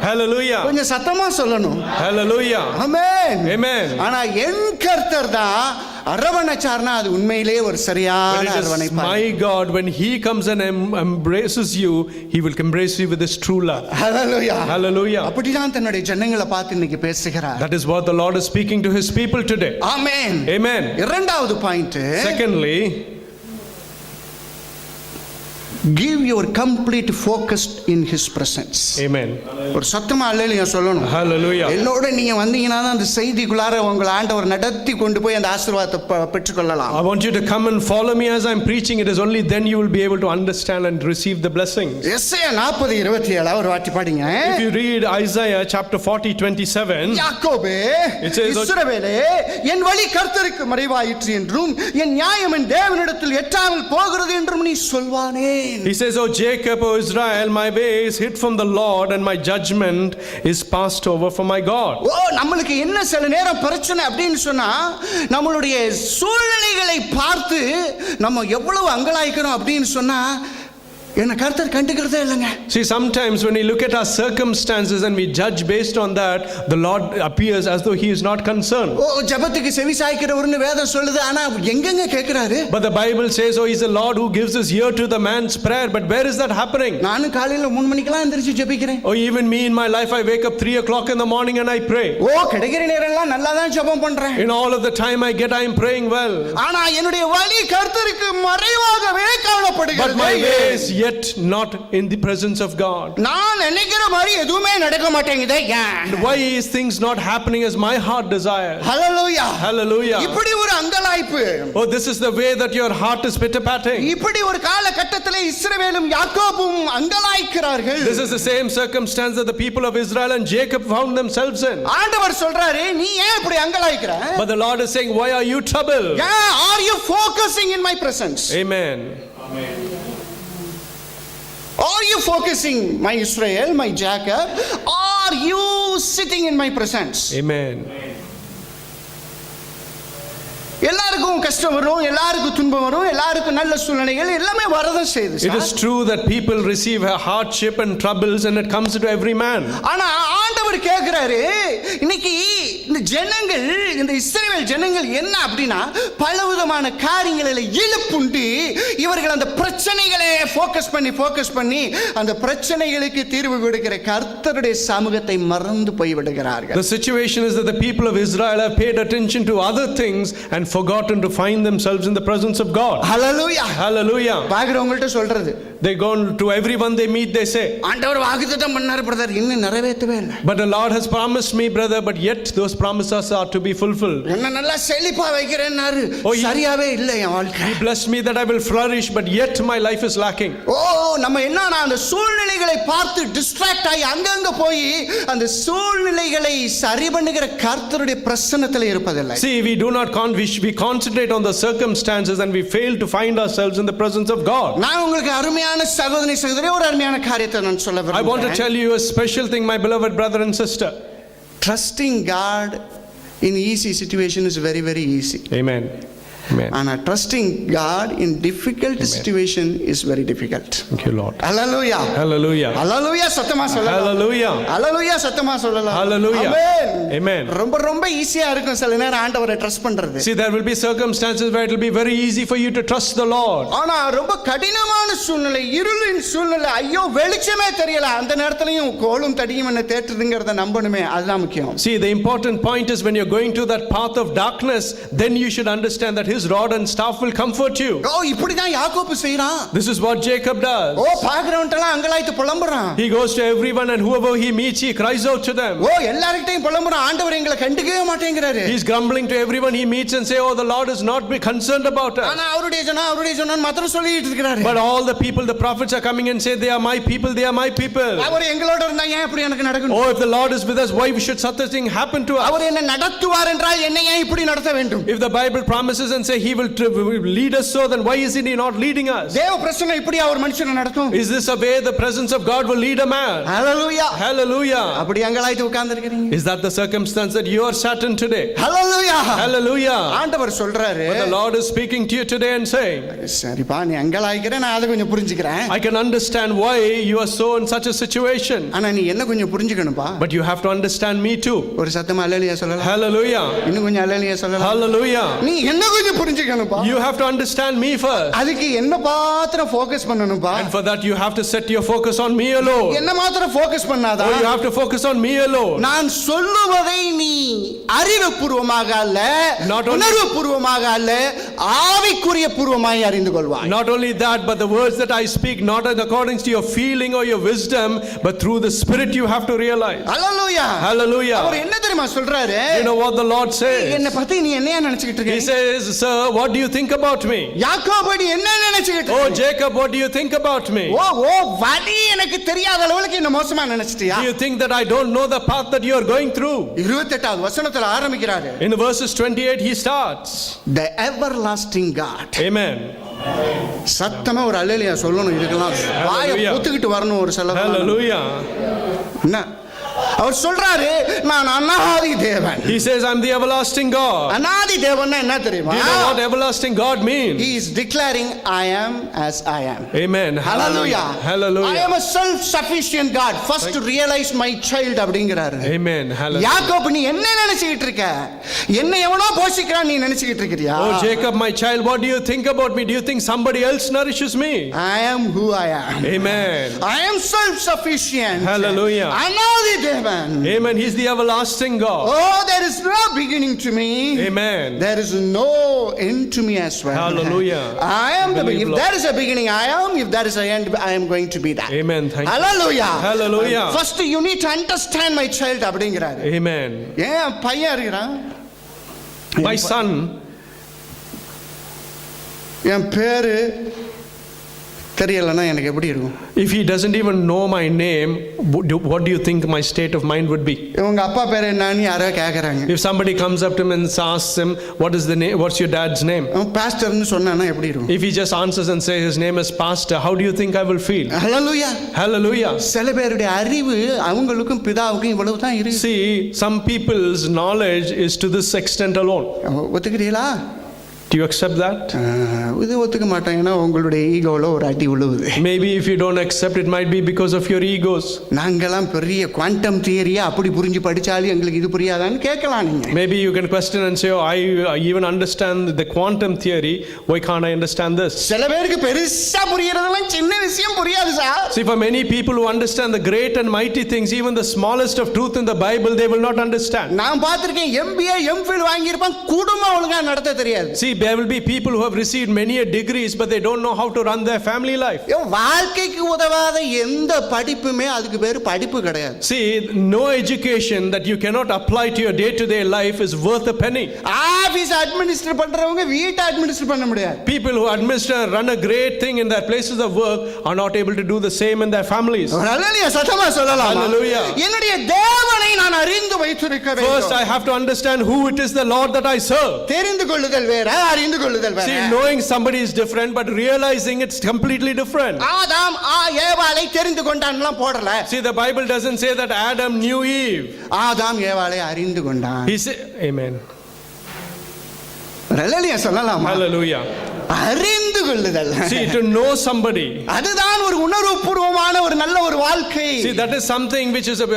Hallelujah. கொஞ்சம் சத்தமா சொல்லணும். Hallelujah. ஆமென். Amen. ஆனா என் கர்த்தர் தான் அரவணைச்சார்னா அது உண்மையிலேயே ஒரு சரியான But it is அரவணைப்பு. my God, when He comes and embraces you, He will embrace you with His true love. Hallelujah. Hallelujah. அப்படிதான் தன்னுடைய ஜனங்களை பார்த்து இன்னைக்கு பேசுகிறார். That is what the Lord is speaking to His people today. Amen. Amen. இரண்டாவது point, Secondly, give your complete focus in His presence. Amen. ஒரு சத்தமா அல்லேலூயா சொல்லணும். Hallelujah. என்னோட நீங்க வந்தீங்கன்னா தான் அந்த செய்திக்குள்ளார உங்களை ஆண்டவர் நடத்தி கொண்டு போய் அந்த ஆசீர்வாதத்தை பெற்றுக்கொள்ளலாம். I want you to come and follow me as I'm preaching. It is only then you will be able to understand and receive the blessings. எஸ்ஐயா 40:27 ஒரு வாட்டி பாடிங்க. If you read Isaiah chapter 40:27, யாக்கோபே, It says, இஸ்ரவேலே, என் வழி கர்த்தருக்கு மறைவாயிற்று என்றும் என் நியாயம் என் தேவனிடத்தில் எட்டாமல் போகிறது என்றும் நீ சொல்வானே. he says, oh Jacob, oh Israel, my way is hid from the Lord and my judgment is passed over from my God. ஓ, நம்மளுக்கு என்ன சில நேரம் பிரச்சனை அப்படின்னு சொன்னா, நம்மளுடைய சூழ்நிலைகளை பார்த்து நம்ம எவ்வளவு அங்கலாய்க்கிறோம் அப்படின்னு சொன்னா என்ன கர்த்தர் கண்டுக்கிறதே இல்லைங்க. See, sometimes when we look at our circumstances and we judge based on that, the Lord appears as though He is not concerned. ஓ, ஜெபத்துக்கு செவி சாய்க்கிறவர்னு வேதம் சொல்லுது, ஆனா எங்கெங்க கேக்குறாரு? But the Bible says, oh, He's the Lord who gives His ear to the man's prayer. But where is that happening? நானும் காலையில 3 மணிக்கெல்லாம் எந்திரிச்சு ஜெபிக்கிறேன். Oh, even me in my life, I wake up 3 o'clock in the morning and I pray. ஓ, கிடைக்கிற நேரம்லாம் நல்லா தான் ஜெபம் பண்றேன். In all of the time I get, I am praying well. ஆனா என்னுடைய வழி கர்த்தருக்கு மறைவாகவே But காணப்படுகிறது. my way is yet not in the presence of God. நான் நினைக்கிற மாதிரி எதுவுமே நடக்க மாட்டேங்குதே. ஏன்? Why is things not happening as my heart desires? Hallelujah. Hallelujah. இப்படி ஒரு அங்கலாய்ப்பு. Oh, this is the way that your heart is pitter-patting. இப்படி ஒரு காலகட்டத்திலே இஸ்ரவேலும் யாக்கோபும் அங்கலாய்க்கிறார்கள். This is the same circumstance that the people of Israel and Jacob found themselves in. ஆண்டவர் சொல்றாரு, நீ ஏன் இப்படி அங்கலாய்க்கிற? But the Lord is saying, why are you troubled? Yeah, are you focusing in my presence? Amen. Are you focusing, my Israel, my Jacob? Are you sitting in my presence? Amen. எல்லாருக்கும் கஷ்டம் வரும், எல்லாருக்கும் துன்பம் வரும், எல்லாருக்கும் நல்ல சூழ்நிலைகள் எல்லாமே வரதான் செய்யுது. It is true that people receive a hardship and troubles and it comes to every man. ஆனா ஆண்டவர் கேக்குறாரு, இன்னைக்கு இந்த ஜனங்கள், இந்த இஸ்ரவேல் ஜனங்கள் என்ன அப்படின்னா பலவிதமான காரியங்களில் இழுப்புண்டு இவர்கள் அந்த பிரச்சனைகளை ஃபோக்கஸ் பண்ணி அந்த பிரச்சனைகளுக்கு தீர்வு கொடுக்கிற கர்த்தருடைய சமூகத்தை மறந்து போய் விடுகிறார்கள். The situation is that the people of Israel have paid attention to other things and forgotten to find themselves in the presence of God. Hallelujah. Hallelujah. பாக்குறவங்கள்ட்ட சொல்றது, They go to everyone they meet, they say, ஆண்டவர் வாக்குத்தத்தம் பண்ணாரு brother, இன்னும் நிறைவேற்றவே இல்லை. but the Lord has promised me, brother, but yet those promises are to be fulfilled. என்ன நல்லா செழிப்பா வைக்கிறேன்னாரு, சரியாவே இல்லை என் வாழ்க்கை. He blessed me that I will flourish, but yet my life is lacking. ஓ, நம்ம என்னன்னா அந்த சூழ்நிலைகளை பார்த்து டிஸ்ட்ராக்ட் ஆகி அங்கங்க போய் அந்த சூழ்நிலைகளை சரி பண்ணுகிற கர்த்தருடைய பிரசன்னத்தில் இருப்பதில்லை. See, we concentrate on the circumstances and we fail to find ourselves in the presence of God. நான் உங்களுக்கு அருமையான சகோதரி ஒரு அருமையான காரியத்தை நான் சொல்ல I want to விரும்புகிறேன். tell you a special thing, my beloved brother and sister. Trusting God in easy situation is very very easy. Amen. Amen. ஆனா trusting God in difficult situation is very difficult. Thank you, Lord. Hallelujah. Hallelujah. Hallelujah சத்தமா சொல்லலாம். Hallelujah. Hallelujah சத்தமா சொல்லலாம். Hallelujah. Amen. Amen. ரொம்ப ஈஸியா இருக்கும் சில நேரம் ஆண்டவரை ட்ரஸ்ட் பண்றது. See, there will be circumstances where it will be very easy for you to trust the Lord. ஆனா ரொம்ப கடினமான சூழ்நிலை, இருளின் சூழ்நிலை, ஐயோ வெளிச்சமே தெரியல, அந்த நேரத்துலயும் கோலும் தடியும் என்ன தேற்றுதுங்கறத நம்பணுமே, அதுதான் முக்கியம். See, the important point is when you're going to that path of darkness, then you should understand that his rod and staff will comfort you. ஓ, இப்படிதான் யாக்கோபு செய்றான். This is what Jacob does. O, பாக்குறவன்ட்டலாம் அங்கலாய்த்து புலம்புறான். He goes to everyone and whoever he meets, he cries out to them. ஓ, எல்லார்கிட்டயும் புலம்புறான், ஆண்டவர் எங்களை கண்டுக்கவே மாட்டேங்கிறாரு. He's grumbling to everyone he meets and say, oh, the Lord is not be concerned about us. ஆனா அவருடைய ஜனம் மாத்திரம் சொல்லிட்டு இருக்காரு. But all the people, the prophets are coming and say, they are my people, they are my people. அவர் எங்களோட இருந்தா ஏன் இப்படி எனக்கு நடக்கணும்? Oh, if the Lord is with us, why should such a thing happen to us? அவர் என்ன நடத்துவார் என்றால் என்னை ஏன் இப்படி நடத்த வேண்டும்? If the Bible promises and say he will lead us, so then why is he not leading us? தேவ பிரசன்னம் இப்படி அவர் மனுஷனை நடத்தும். Is this a way the presence of God will lead a man? Hallelujah. Hallelujah. அப்படி அங்கலாய்த்து உட்கார்ந்திருக்கீங்க. Is that the circumstance that you are sat in today? Hallelujah. Hallelujah. ஆண்டவர் சொல்றாரு, But the Lord is speaking to you today and saying, சரிப்பா நீ அங்கலாய்க்கிற, நான் அதை கொஞ்சம் புரிஞ்சுக்கிறேன். I can understand why you are so in such a situation. ஆனா நீ என்ன கொஞ்சம் புரிஞ்சுக்கணும்பா. But you have to understand me too. ஒரு சத்தமா அல்லேலூயா சொல்லலாம். Hallelujah. இன்னும் கொஞ்சம் அல்லேலூயா சொல்லலாம். Hallelujah. நீ என்ன கொஞ்சம் புரிஞ்சுக்கணும்பா. You have to understand me first. அதுக்கு என்ன மாத்திரம் focus பண்ணணும்பா. And for that you have to set your focus on me alone. என்ன மாத்திரம் ஃபோக்கஸ் பண்ணாதா. Oh, you have to focus on me alone. நான் சொல்லுவதை நீ அறிவுபூர்வமாக அல்ல, உணர்வுபூர்வமாக அல்ல, ஆவிக்குரிய பூர்வமாய் அறிந்து கொள்வாய். Not only that, but the words that I speak not according to your feeling or your wisdom, but through the Spirit you have to realize. Hallelujah. Hallelujah. அவர் என்ன தெரியுமா சொல்றாரு? You know what the Lord says? என்ன பத்தி நீ என்னையா நினைச்சிட்டு இருக்க? He says, sir, what do you think about me? யாக்கோபு நீ என்ன நினைச்சிட்டு இருக்க? Oh, Jacob, what do you think about me? ஓ வழி எனக்கு தெரியாத அளவுக்கு என்ன மோசமா நினைச்சிட்டியா? Do you think that I don't know the path that you are going through? 28வது வசனத்துல ஆரம்பிக்கிறாரு. In verses 28 he starts. The everlasting God. Amen. சத்தமா ஒரு அல்லேலூயா சொல்லணும். இதுக்கெல்லாம் வாயை பொத்துக்கிட்டு வரணும் ஒரு சில. Hallelujah. என்ன அவர் சொல்றாரு? நான் அநாதி தேவன். He says, I'm the everlasting God. அநாதி தேவன்னா என்ன தெரியுமா? Do you know what everlasting God means? He is declaring I am as I am. Amen. Hallelujah. Hallelujah. I am a self sufficient God. First to realize my child அப்படிங்கறாரு. Amen. Hallelujah. யாக்கோபு நீ என்ன நினைச்சிட்டு இருக்க? என்ன எவனோ போஷிக்கிறான் நீ நினைச்சிட்டு இருக்கறியா? Oh Jacob, my child, what do you think about me? Do you think somebody else nourishes me? I am who I am. Amen. I am self sufficient. Hallelujah. அநாதி தேவன். Amen. He's the everlasting God. Oh, there is no beginning to me. Amen. There is no end to me as well. Hallelujah. I am the beginning. If there is a beginning, I am. If there is an end, I am going to be that. Amen. Thank you. Hallelujah. Hallelujah. First you need to understand my child அப்படிங்கறாரு. Amen. ஏன் பையன் இருக்கிறான்? My son. என் பேரு தெரியலன்னா எனக்கு எப்படி இருக்கும்? If he doesn't even know my name, what do you think my state of mind would be? உங்க அப்பா பேர் என்னன்னு யாரோ கேக்குறாங்க. If somebody comes up to him and asks him, what is the name? What's your dad's name? அவன் பாஸ்டர்னு சொன்னானா எப்படி இருக்கும்? If he just answers and says his name is pastor, how do you think I will feel? Hallelujah. Hallelujah. சில பேருடைய அறிவு அவங்களுக்கும் பிதாவுக்கும் இவ்வளவு தான் இருக்கு. See, some people's knowledge is to this extent alone. ஒத்துக்கிறீங்களா? Do you accept that? இது ஒத்துக்க மாட்டேன். ஏன்னா உங்களுடைய ஈகோல ஒரு அடி விழுவுது. Maybe if you don't accept, it might be because of your egos. நாங்கெல்லாம் பெரிய குவாண்டம் தியரியா அப்படி புரிஞ்சு படிச்சாலும் எங்களுக்கு இது புரியாதான்னு கேட்கலாம் நீங்க. Maybe you can question and say, oh, I even understand the quantum theory. Why can't I understand this? சில பேருக்கு பெருசா புரியறதெல்லாம் சின்ன விஷயம் புரியாது sir. See, for many people who understand the great and mighty things, even the smallest of truth in the Bible, they will not understand. நான் பார்த்திருக்கேன் MBA MPhil வாங்கி இருப்பான், குடும்பம் ஒழுங்கா நடத்த தெரியாது. See, there will be people who have received many degrees, but they don't know how to run their family life. வாழ்க்கைக்கு உதவாத எந்த படிப்புமே அதுக்கு பேரு படிப்பு கிடையாது. See, no education that you cannot apply to your day-to-day life is worth a penny. Office administrate பண்றவங்க வீட்டை administrate பண்ண முடியாது. People who administer and run a great thing in their places of work are not able to do the same in their families. ஹalleluya, சத்தமா சொல்லலாம். Hallelujah. என்னுடைய தேவனை நான் அறிந்து வைத்திருக்க வேண்டும். First I have to understand who it is the Lord that I serve. தெரிந்து கொள்ளுதல் வேற, அறிந்து கொள்ளுதல் வேற. See, knowing somebody is different, but realizing it's completely different. ஆதாம் ஏவாளை தெரிந்து கொண்டான்லாம் போடல. See, the Bible doesn't say that Adam knew Eve. ஆதாம் ஏவாளை அறிந்து கொண்டான். He said, Amen. ஹalleluya சொல்லலாம். Hallelujah. அறிந்து கொள்ளுதல். See, to know somebody. அதுதான் ஒரு உணர்வுபூர்வமான ஒரு நல்ல ஒரு வாழ்க்கை. See, that is something which is a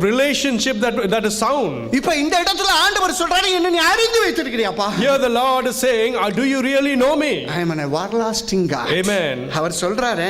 relationship that is sound. இப்போ இந்த இடத்துல ஆண்டவர் சொல்றாரு, என்ன நீ அறிந்து வைத்திருக்கிறியாப்பா? Here the Lord is saying, do you really know me? I am an everlasting God. Amen. அவர் சொல்றாரு,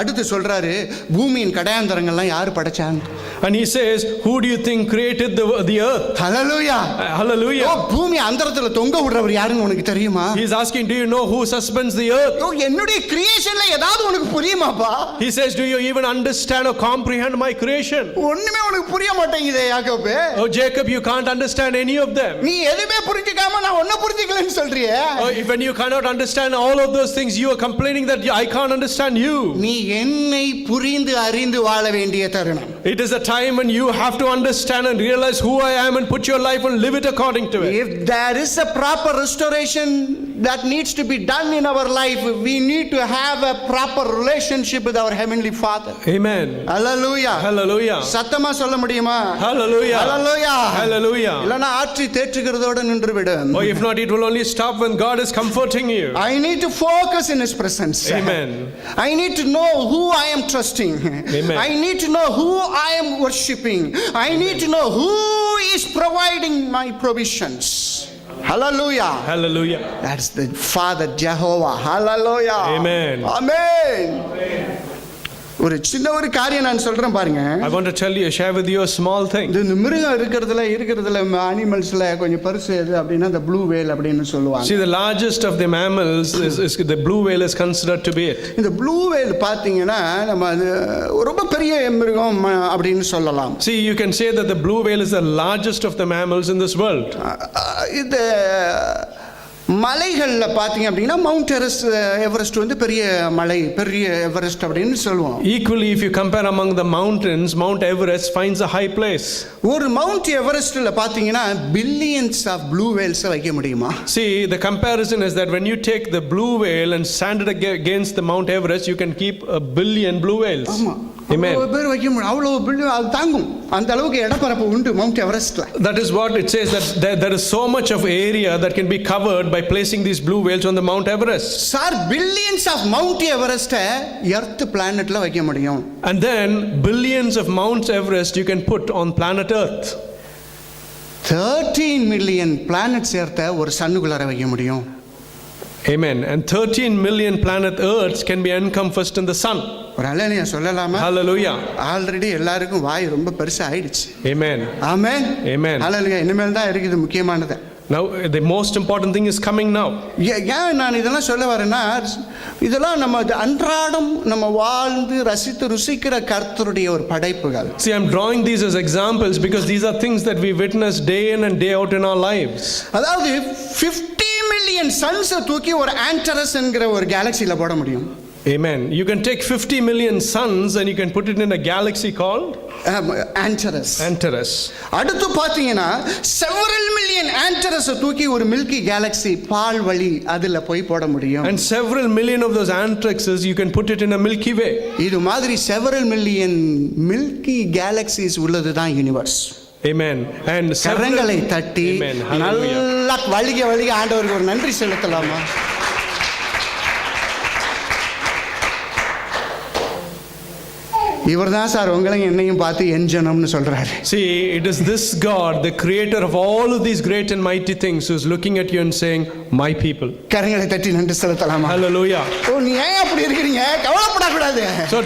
அடுத்து சொல்றாரு, பூமியின் கடையாந்தரங்கள்லாம் யார் படைச்சாங்க? And he says, who do you think created the earth? Hallelujah. Hallelujah. பூமி அந்தரத்துல தொங்க விடுறவர் யாருன்னு உனக்கு தெரியுமா? He is asking, do you know who suspends the earth? என்னுடைய கிரியேஷன்ல ஏதாவது உனக்கு புரியுமாப்பா? He says, do you even understand or comprehend my creation? ஒண்ணுமே உனக்கு புரிய மாட்டேங்குதே யாக்கோபு. Oh Jacob, you can't understand any of them. நீ எதுமே புரிஞ்சிக்காம நான் ஒண்ணு புரிஞ்சிக்கலன்னு சொல்றியே. When you cannot understand all of those things, you are complaining that I can't understand you. நீ என்னை புரிந்து அறிந்து வாழ வேண்டிய தருணம். It is a time when you have to understand and realize who I am and put your life and live it according to it. If there is a proper restoration that needs to be done in our life, we need to have a proper relationship with our heavenly Father. Amen. Hallelujah. Hallelujah. சத்தமா சொல்ல முடியுமா? Hallelujah. Hallelujah. Hallelujah. இல்லனா ஆற்றி தேற்றுகிறதோட நின்று விடும். Or if not, it will only stop when God is comforting you. I need to focus in His presence. Amen. I need to know who I am trusting. Amen. I need to know who I am worshiping. I need to know who is providing my provisions. Hallelujah. Hallelujah. That's the Father Jehovah. Hallelujah. Amen. Amen. ஒரு சின்ன ஒரு காரியம் நான் சொல்றேன் பாருங்க. I want to share with you a small thing. இந்த மிருகம் இருக்கிறதுல அனிமல்ஸ்ல கொஞ்சம் பெருசு எது அப்படின்னா the blue whale அப்படின்னு சொல்லுவாங்க. See, the largest of the mammals is the blue whale is considered to be it. இந்த blue whale பாத்தீங்கன்னா நம்ம அது ரொம்ப பெரிய மிருகம் அப்படின்னு சொல்லலாம். See, you can say that the blue whale is the largest of the mammals in this world. இது மலைகள்ல பாத்தீங்க அப்படின்னா மவுண்ட் எவரெஸ்ட் வந்து பெரிய மலை, பெரிய எவரெஸ்ட் அப்படின்னு சொல்லுவோம். Equally, if you compare among the mountains, Mount Everest finds a high place. ஒரு மவுண்ட் எவரெஸ்ட்ல பாத்தீங்கன்னா billions of blue whales வைக்க முடியுமா? See, the comparison is that when you take the blue whale and stand it against the Mount Everest, you can keep 1 billion blue whales. ஆமா. Amen. அவ்வளவு பேர் வைக்க முடியும், அவ்வளவு பில்லியன் அது தாங்கும். அந்த அளவுக்கு இடப்பரப்பு உண்டு mount எவரெஸ்ட்ல. That is what it says, that there is so much of area that can be covered by placing these blue whales on the Mount Everest. Sir, billions of Mount Everest earth பிளானட்ல வைக்க முடியும். And then billions of Mount Everest you can put on planet Earth. 13 million planets எர்த்த ஒரு சன்னுக்குள்ளார வைக்க முடியும். Amen. And 13 million planet Earths can be encompassed in the sun. ஒரு ஹalleluya சொல்லலாமா? Hallelujah. Already எல்லாருக்கும் வாய் ரொம்ப பெருசா ஆயிடுச்சு. Amen. ஆமென். Amen. ஹalleluya. இனிமேல் தான் இருக்குது முக்கியமானது. Now the most important thing is coming now. ஏன் நான் இதெல்லாம் சொல்ல வரேன்னா, இதெல்லாம் நம்ம அன்றாடம் நம்ம வாழ்ந்து ரசித்து ருசிக்கிற கர்த்தருடைய ஒரு படைப்புகள். See, I'm drawing these as examples because these are things that we witness day in and day out in our lives. அதாவது 50 million suns தூக்கி ஒரு ஆன்டரஸ் என்கிற ஒரு கேலக்சில போட முடியும். Amen. You can take 50 million suns and you can put it in a galaxy called Antares. அடுத்து பாத்தீங்கன்னா several million Antares தூக்கி ஒரு மில்கி கேலக்சி பால் வழி அதுல போய் போட முடியும். And several million of those Antarexes you can put it in a Milky Way. இது மாதிரி several million மில்கி கேலக்சிஸ் உள்ளதுதான் யூனிவர்ஸ். Amen. And கரங்களை தட்டி நல்லா வழிக ஆண்டவருக்கு ஒரு நன்றி செலுத்தலாமா? இவர்தான் சார் உங்களையும் என்னையும் பார்த்து என் ஜனம்னு சொல்றாரு. See, it is this God, the creator of all of these great and mighty things, who is looking at you and saying, my people. கரங்களை தட்டி நன்றி செலுத்தலாமா? Hallelujah. ஓ, நீ ஏன் அப்படி இருக்கிறீங்க? கவலைப்படக்கூடாது. So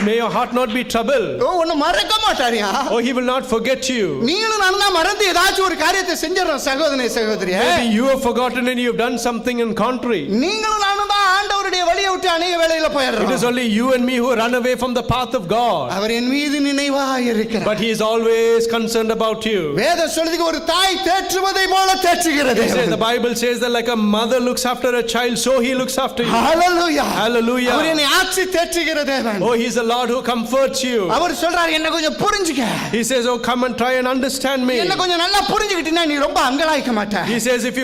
may your heart not be troubled. ஓ, உன்னை மறக்க மாட்டாரியா? Oh, he will not forget you. நீங்களும் நானும் தான் மறந்து ஏதாச்சும் ஒரு காரியத்தை செஞ்சிடறோம் சகோதரனே சகோதரியே. Maybe you have forgotten and you have done something in contrary. நீங்களும் நானும் தான் ஆண்டவருடைய வழியை விட்டு அநேக வேளையில It போயிடுறோம். is only you and me who run away from the path of God. அவர் என் மீது நினைவாய் இருக்கிறார். But he is always concerned about you. வேதம் சொல்லுது ஒரு தாய் தேற்றுவதை போல தேற்றுகிறது. The Bible says that like a mother looks after a child, so he looks after you. Hallelujah. Hallelujah. அவர் என்னை ஆட்சி தேற்றுகிற தேவன். Oh, he is the Lord who comforts you. அவர் சொல்றார் என்ன கொஞ்சம் புரிஞ்சுக்க. He says, oh, come and try and understand me. என்ன கொஞ்சம் நல்லா புரிஞ்சுக்கிட்டீனா நீ ரொம்ப அங்கலாய்க்க மாட்ட. He says, if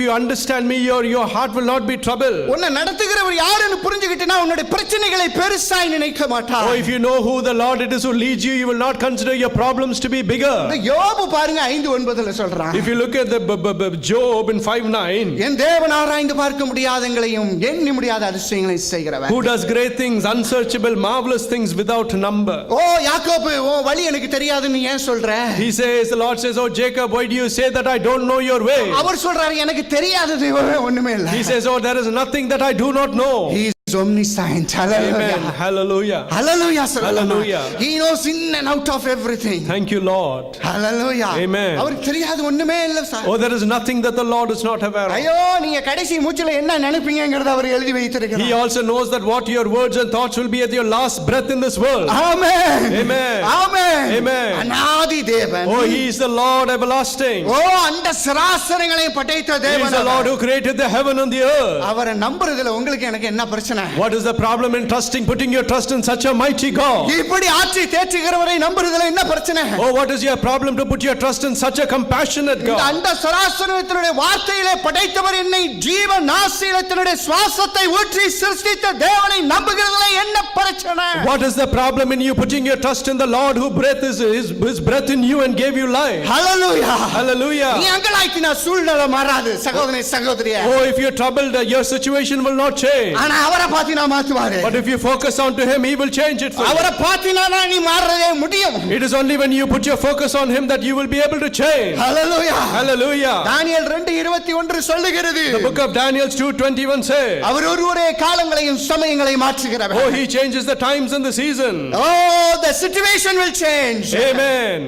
you understand me, your heart will not be troubled. உன்னை நடத்துகிறவர் யாருன்னு புரிஞ்சுக்கிட்டீனா உன்னுடைய பிரச்சனைகளை பெருசாய் நினைக்க மாட்டாய். Oh, if you know who the Lord it is who leads you, you will not consider your problems to be bigger. யோபு பாருங்க 5:9ல சொல்றான். If you look at the Job in 5:9, என் தேவன் ஆராய்ந்து பார்க்க முடியாதங்களையும் எண்ணி முடியாத அதிசயங்களையும் செய்கிறவர். who does great things, unsearchable, marvelous things without number. ஓ யாக்கோபு, ஓ வழி எனக்கு தெரியாதுன்னு ஏன் சொல்ற? He says, the Lord says, oh Jacob, why do you say that I don't know your way? அவர் சொல்றாரு எனக்கு தெரியாதது ஒண்ணுமே இல்ல. He says, oh, there is nothing that I do not know. He is omniscient. Amen. Hallelujah. Hallelujah. Hallelujah. He knows in and out of everything. Thank you, Lord. Hallelujah. Amen. அவருக்கு தெரியாது ஒண்ணுமே இல்ல sir. Oh, there is nothing that the Lord is not aware of. ஐயோ நீங்க கடைசி மூச்சுல என்ன நினைப்பீங்கங்கறத அவர் எழுதி வைத்திருக்கிறார். He also knows that what your words and thoughts will be at your last breath in this world. Amen. Amen. Amen. Amen. அநாதி தேவன். Oh, he is the Lord everlasting. ஓ அந்த சராசரங்களை படைத்த தேவன். He is the Lord who created the heaven and the earth. அவரை நம்புறதுல உங்களுக்கு எனக்கு என்ன பிரச்சனை? What is the problem in putting your trust in such a mighty God? இப்படி ஆட்சி தேற்றுகிறவரை நம்புறதுல என்ன பிரச்சனை? Oh, what is your problem to put your trust in such a compassionate God? அந்த சராசரத்தினுடைய வார்த்தையிலே படைத்தவர் என்னை ஜீவ நாசியிலே சுவாசத்தை ஊற்றி சிருஷ்டித்த தேவனை நம்புகிறதுல என்ன பிரச்சனை? What is the problem in you putting your trust in the Lord who breath is his breath in you and gave you life? Hallelujah. Hallelujah. நீ அங்கலாய்க்கினா சூழ்நிலை மாறாது சகோதரனே சகோதரியே. Oh, if you're troubled, your situation will not change. ஆனா அவரை பார்த்தினா மாத்துவாரு. But if you focus on to him, he will change it for you. அவரை பார்த்தினா நீ மாறவே முடியும். It is only when you put your focus on him that you will be able to change. Hallelujah. Hallelujah. தானியேல் 2:21 சொல்லுகிறது. The book of Daniel 2:21 says, அவர் ஒருவரே காலங்களையும் சமயங்களையும் மாற்றுகிறவர். oh, he changes the times and the season. Oh, the situation will change. Amen.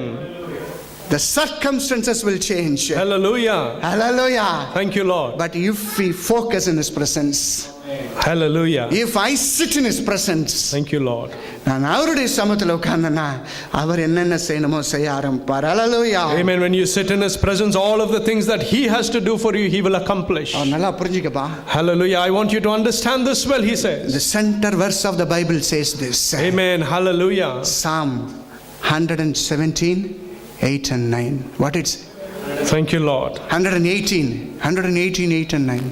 The circumstances will change. Hallelujah. Hallelujah. Thank you, Lord. But if we focus in his presence, Hallelujah. if I sit in his presence, Thank you, Lord. நான் அவருடைய சமத்துல உட்கார்ந்தேன்னா அவர் என்னென்ன செய்யணுமோ செய்ய ஆரம்பிப்பார். Hallelujah. Amen. When you sit in his presence, all of the things that he has to do for you, he will accomplish. நல்லா புரிஞ்சுக்கப்பா. Hallelujah. I want you to understand this well, he says. The center verse of the Bible says this. Amen. Hallelujah. Psalm 117:8 and 9. What it's Thank you, Lord. 118, 8 and 9.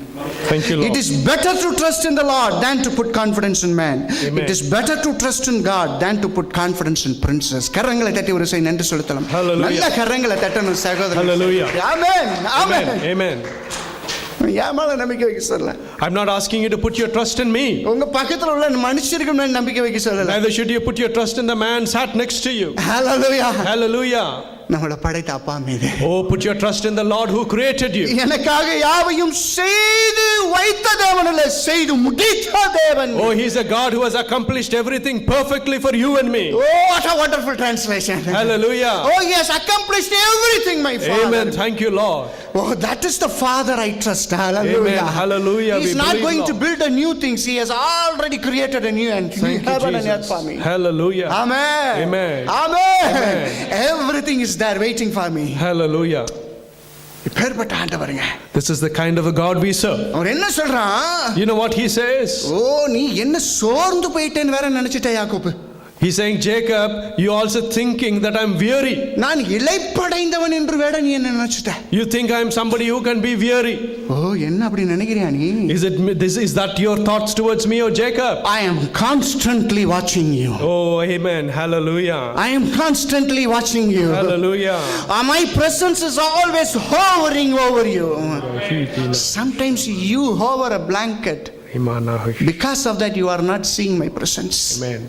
Thank you, Lord. It is better to trust in the Lord than to put confidence in man. Amen. It is better to trust in God than to put confidence in princes. கரங்களை தட்டி ஒரு சை நன்றி செலுத்தலாம். Hallelujah. நல்ல கரங்களை தட்டணும் சகோதரன். Hallelujah. Amen. Amen. Amen. Amen. என் மேல நம்பிக்கை வைக்க சொல்லல. I'm not asking you to put your trust in me. உங்க பக்கத்துல உள்ள மனுஷருக்கு மேல நம்பிக்கை வைக்க சொல்லல. Neither should you put your trust in the man sat next to you. Hallelujah. Hallelujah. நம்மள படைத்த அப்பா மீது. Oh, put your trust in the Lord who created you. எனக்காக யாவையும் செய்து வைத்த தேவன் அல்ல, செய்து முடித்த தேவன். Oh, he is a God who has accomplished everything perfectly for you and me. Oh, what a wonderful translation. Hallelujah. Oh, he has accomplished everything, my Father. Amen. Thank you, Lord. Oh, that is the Father I trust. Hallelujah. Amen. Hallelujah. He's We not believe, going to Lord. build a new things. He has already created a new and Thank you, heaven and earth Jesus. for me. Hallelujah. Amen. Amen. Amen. Amen. Everything is there waiting for me. Hallelujah. இப்பேற்பட்ட ஆண்டவருங்க. This is the kind of a God we serve. அவர் என்ன சொல்றான்? You know what he says? ஓ நீ என்ன சோர்ந்து போயிட்டேன்னு வேற நினைச்சிட்ட யாக்கோபு. He's saying, Jacob, you also thinking that I'm weary. நான் இளைப்படைந்தவன் என்று வேற நீ என்ன நினைச்சிட்ட? You think I'm somebody who can be weary. ஓ என்ன அப்படி நினைக்கிறியா நீ? Is that your thoughts towards me, oh Jacob? I am constantly watching you. Oh, amen. Hallelujah. I am constantly watching you. Hallelujah. My presence is always hovering over you. Sometimes you hover a blanket. Because of that you are not seeing my presence. Amen.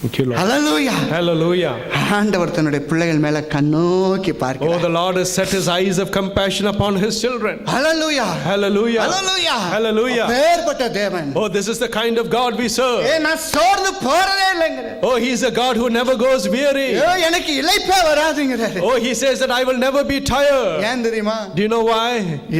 Thank you, Lord. Hallelujah. Hallelujah. ஆண்டவர் தன்னுடைய பிள்ளைகள் மேல கண்ணோக்கி Oh, பார்க்கிறார். the Lord has set his eyes of compassion upon his children. Hallelujah. Hallelujah. Hallelujah. Hallelujah. அப்பேற்பட்ட தேவன். Oh, this is the kind of God we serve. நான் சோர்ந்து போறதே இல்லைங்கற. Oh, he's a God who never goes weary. எனக்கு இளைப்பே வராதுங்கறாரு. Oh, he says that I will never be tired. ஏன் தெரியுமா? Do you know why?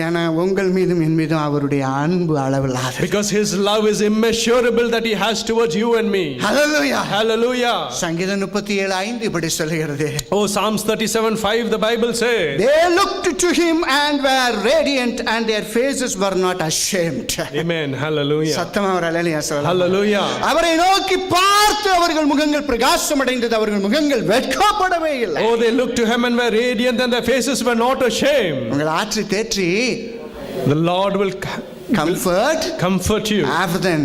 ஏனா உங்கள் மீதும் என் மீதும் அவருடைய அன்பு அளவில்லாதது. Because his love is immeasurable that he has towards you and me. Hallelujah. Hallelujah. சங்கீதம் 37:5 இப்படி சொல்கிறது. Oh, Psalms 37:5, the Bible says. They looked to him and were radiant and their faces were not ashamed. Amen. Hallelujah. சத்தமா ஒரு அல்லேலூயா சொல்லுங்க. Hallelujah. அவரை நோக்கி பார்த்து அவர்கள் முகங்கள் பிரகாசம் அடைந்தது, அவர்கள் முகங்கள் வெட்கப்படவே இல்லை. Oh, they looked to him and were radiant and their faces were not ashamed. உங்களை ஆற்றி தேற்றி The Lord will comfort you. after then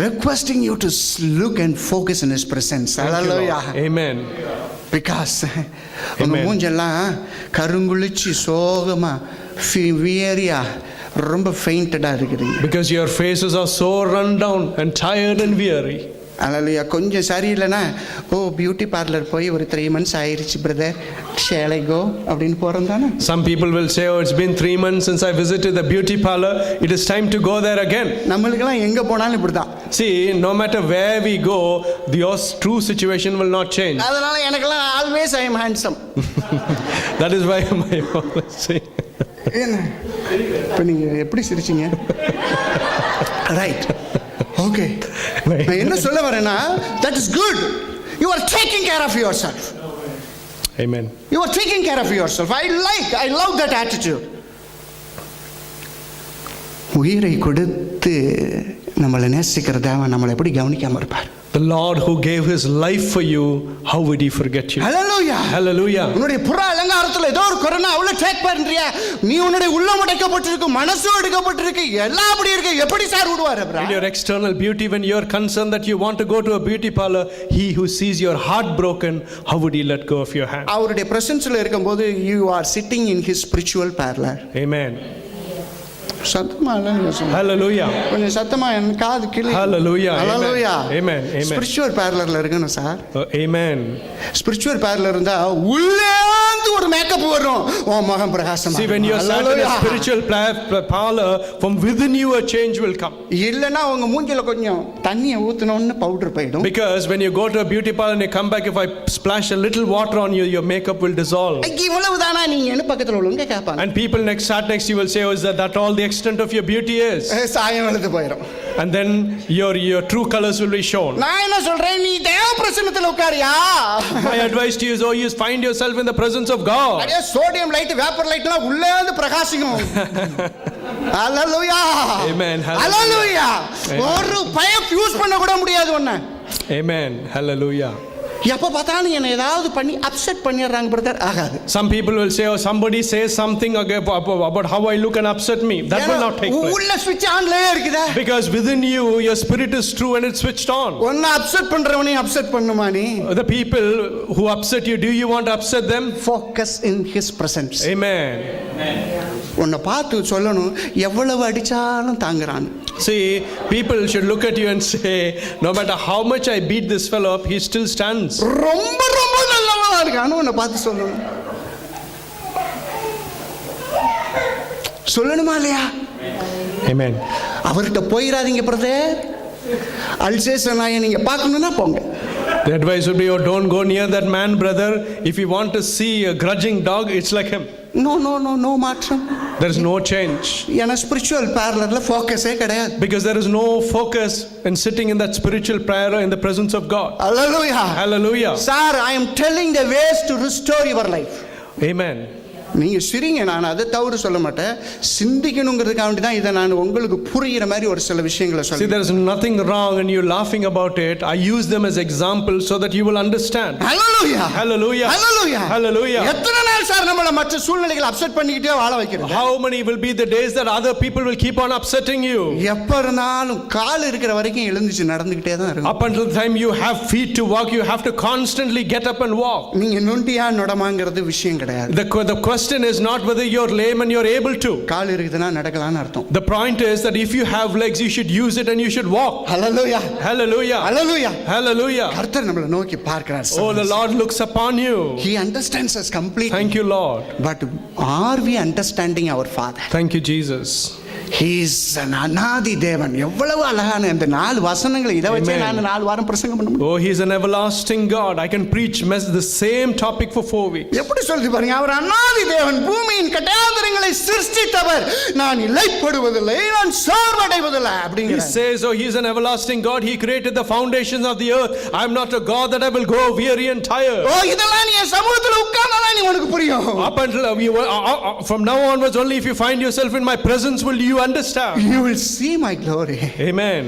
requesting you to look and focus in his presence. Thank you, Lord. Hallelujah. Amen. Because உங்க மூஞ்செல்லாம் கருங்குளிச்சு சோகமா வியரியா ரொம்ப ஃபெயிண்டடா இருக்குதுங்க. Because your faces are so run down and tired and weary. அல்லேலூயா. கொஞ்சம் சரியில்லைன்னா ஓ beauty parlour போய் ஒரு 3 months ஆயிருச்சு பிரதர், shall I go அப்படின்னு போறோம் தானே. Some people will say, oh, it's been 3 months since I visited the beauty parlor, it is time to go there again. நம்மளுக்கெல்லாம் எங்க போனாலும் இப்படிதான். See, no matter where we go, your true situation will not change. அதனால எனக்கெல்லாம் always I am handsome. That is why my always say. இப்போ நீங்க எப்படி சிரிச்சீங்க? Right. Okay. நான் என்ன சொல்ல வரேன்னா, that is good. You are taking care of yourself. Amen. You are taking care of yourself. I love that attitude. உயிரை கொடுத்து நம்மளை நேசிக்கிற தேவன் நம்மளை எப்படி கவனிக்காம இருப்பார்? The Lord who gave his life for you, how would he forget you? Hallelujah. Hallelujah. உன்னுடைய புற அலங்காரத்துல ஏதோ ஒரு கொரோனா அவ்வளவு டேக் பண்றியா, நீ உன்னுடைய உள்ளம் அடைக்கப்பட்டிருக்கு, மனசு அடைக்கப்பட்டிருக்கு, எல்லாம் அப்படி இருக்கு, எப்படி சார் விடுவார்? In your external beauty, when you are concerned that you want to go to a beauty parlor, he who sees your heart broken, how would he let go of your hand? அவருடைய பிரசன்ஸ்ல இருக்கும்போது you are sitting in his spiritual parlor. Amen. சத்தமா இல்லைன்னு சொல்லுங்க. Hallelujah. கொஞ்சம் சத்தமா என் காது கிளி. Hallelujah. Hallelujah. Amen. Amen. Spiritual பார்லர்ல இருக்கணும் சார். Amen. ஸ்பிரிச்சுவல் பார்லர் இருந்தா உள்ளேந்து ஒரு மேக்கப் வரும், உன் முகம் பிரகாசமா. See, when you are sat in a spiritual parlor, from within you a change will come. இல்லனா உங்க மூஞ்சில கொஞ்சம் தண்ணியை ஊத்துனோன்னு பவுடர் போய்டும். Because when you go to a beauty parlor and you come back, if I splash a little water on you, your makeup will dissolve. இவ்வளவுதானா நீ என்ன பக்கத்துல உள்ளவங்க கேட்பாங்க. And people sat next to you will say, oh, is that all the extent of your beauty is? சாயம் வெளுத்து போயிடும். And then your true colors will be shown. நான் என்ன சொல்றேன், நீ தேவ பிரசன்னத்துல உட்காரியா? My advice to you is, oh, you find yourself in the presence of God. அடே sodium light vapour லைட்லாம் உள்ளே வந்து பிரகாசிக்கும். Hallelujah. Amen. Hallelujah. ஒரு பைப் யூஸ் பண்ண கூட முடியாது ஒண்ணே. Amen. Hallelujah. எப்ப பார்த்தாலும் என்ன ஏதாவது பண்ணி அப்செட் பண்ணிடுறாங்க பிரதர். ஆகாது. Some people will say, oh, somebody says something about how I look and upset me. That will not take place. உள்ள ஸ்விட்ச் ஆன்லயே இருக்குதா? Because within you, your spirit is true and it's switched on. ஒண்ணு upset பண்றவனே upset பண்ணுமா நீ? The people who upset you, do you want to upset them? Focus in his presence. Amen. உன்னை பார்த்து சொல்லணும், எவ்வளவு அடிச்சாலும் தாங்குறான். See, people should look at you and say, no matter how much I beat this fellow up, he still stands. ரொம்ப ரொம்ப நல்லவனா இருக்கான்னு உன்னை பார்த்து சொல்லணும். சொல்லணுமா இல்லையா? Amen. அவர்கிட்ட போயிடாதீங்க பிரதர். அல்சேசனாயை நீங்க பார்க்கணும்னா போங்க. The advice would be, oh, don't go near that man, brother. If you want to see a grudging dog, it's like him. No மாற்றம். There is no change. ஏன்னா ஸ்பிரிச்சுவல் பார்லர்ல ஃபோக்கஸே கிடையாது. Because there is no focus in sitting in that spiritual prayer in the presence of God. Hallelujah. Hallelujah. Sir, I am telling the ways to restore your life. Amen. நீங்க சிரிங்க, நான் அதை தவறு சொல்ல மாட்டேன். சிந்திக்கணுங்கிறதுக்காக தான் இதை நான் உங்களுக்கு புரிகிற மாதிரி ஒரு சில விஷயங்களை See, சொல்றேன். there is nothing wrong and you're laughing about it. I use them as examples so that you will understand. Hallelujah. Hallelujah. Hallelujah. Hallelujah. எத்தனை நாள் சார் நம்மள மற்ற சூழ்நிலைகளை அப்செட் பண்ணிக்கிட்டே வாழ வைக்கிறது? How many will be the days that other people will keep on upsetting you? எப்ப இருந்தாலும் கால் இருக்கிற வரைக்கும் எழுந்துச்சு நடந்துக்கிட்டே தான் இருக்கும். Up until the time you have feet to walk, you have to constantly get up and walk. நீங்க நொண்டியா நொடமாங்கிறது விஷயம் கிடையாது. The question question is not whether you're lame and you're able to. கால் இருக்குதுன்னா நடக்கலாம்னு அர்த்தம். The point is that if you have legs, you should use it and you should walk. Hallelujah, Hallelujah. Hallelujah. Hallelujah. கர்த்தர் நம்மளை நோக்கி பார்க்கிறார். Oh, the Lord looks upon you. He understands us completely. Thank you, Lord. But are we understanding our Father? Thank you, Jesus. He is an அநாதி தேவன். எவ்வளவு அழகான இந்த 4 வசனங்களை இதை வச்சு Amen. நான் 4 வாரம் பிரசங்கம் பண்ண முடியும். Oh, he is an everlasting God. I can preach the same topic for 4 weeks. எப்படி சொல்லுது பாருங்க, அவர் அநாதி தேவன், பூமியின் கட்டாந்தரங்களை சிருஷ்டித்தவர். நான் இளைப்படுவதில்லை, நான் சோர்வடைவதில்லை He அப்படிங்கிறார். says, oh, he is an everlasting God. He created the foundations of the earth. I am not a God that I will grow weary and tired. ஓ, இதெல்லாம் நீ என் சமூகத்துல உட்கார்ந்தாதான் நீ உனக்கு புரியும். Up until from now onwards, only if you find yourself in my presence will you understand. You will see my glory. Amen.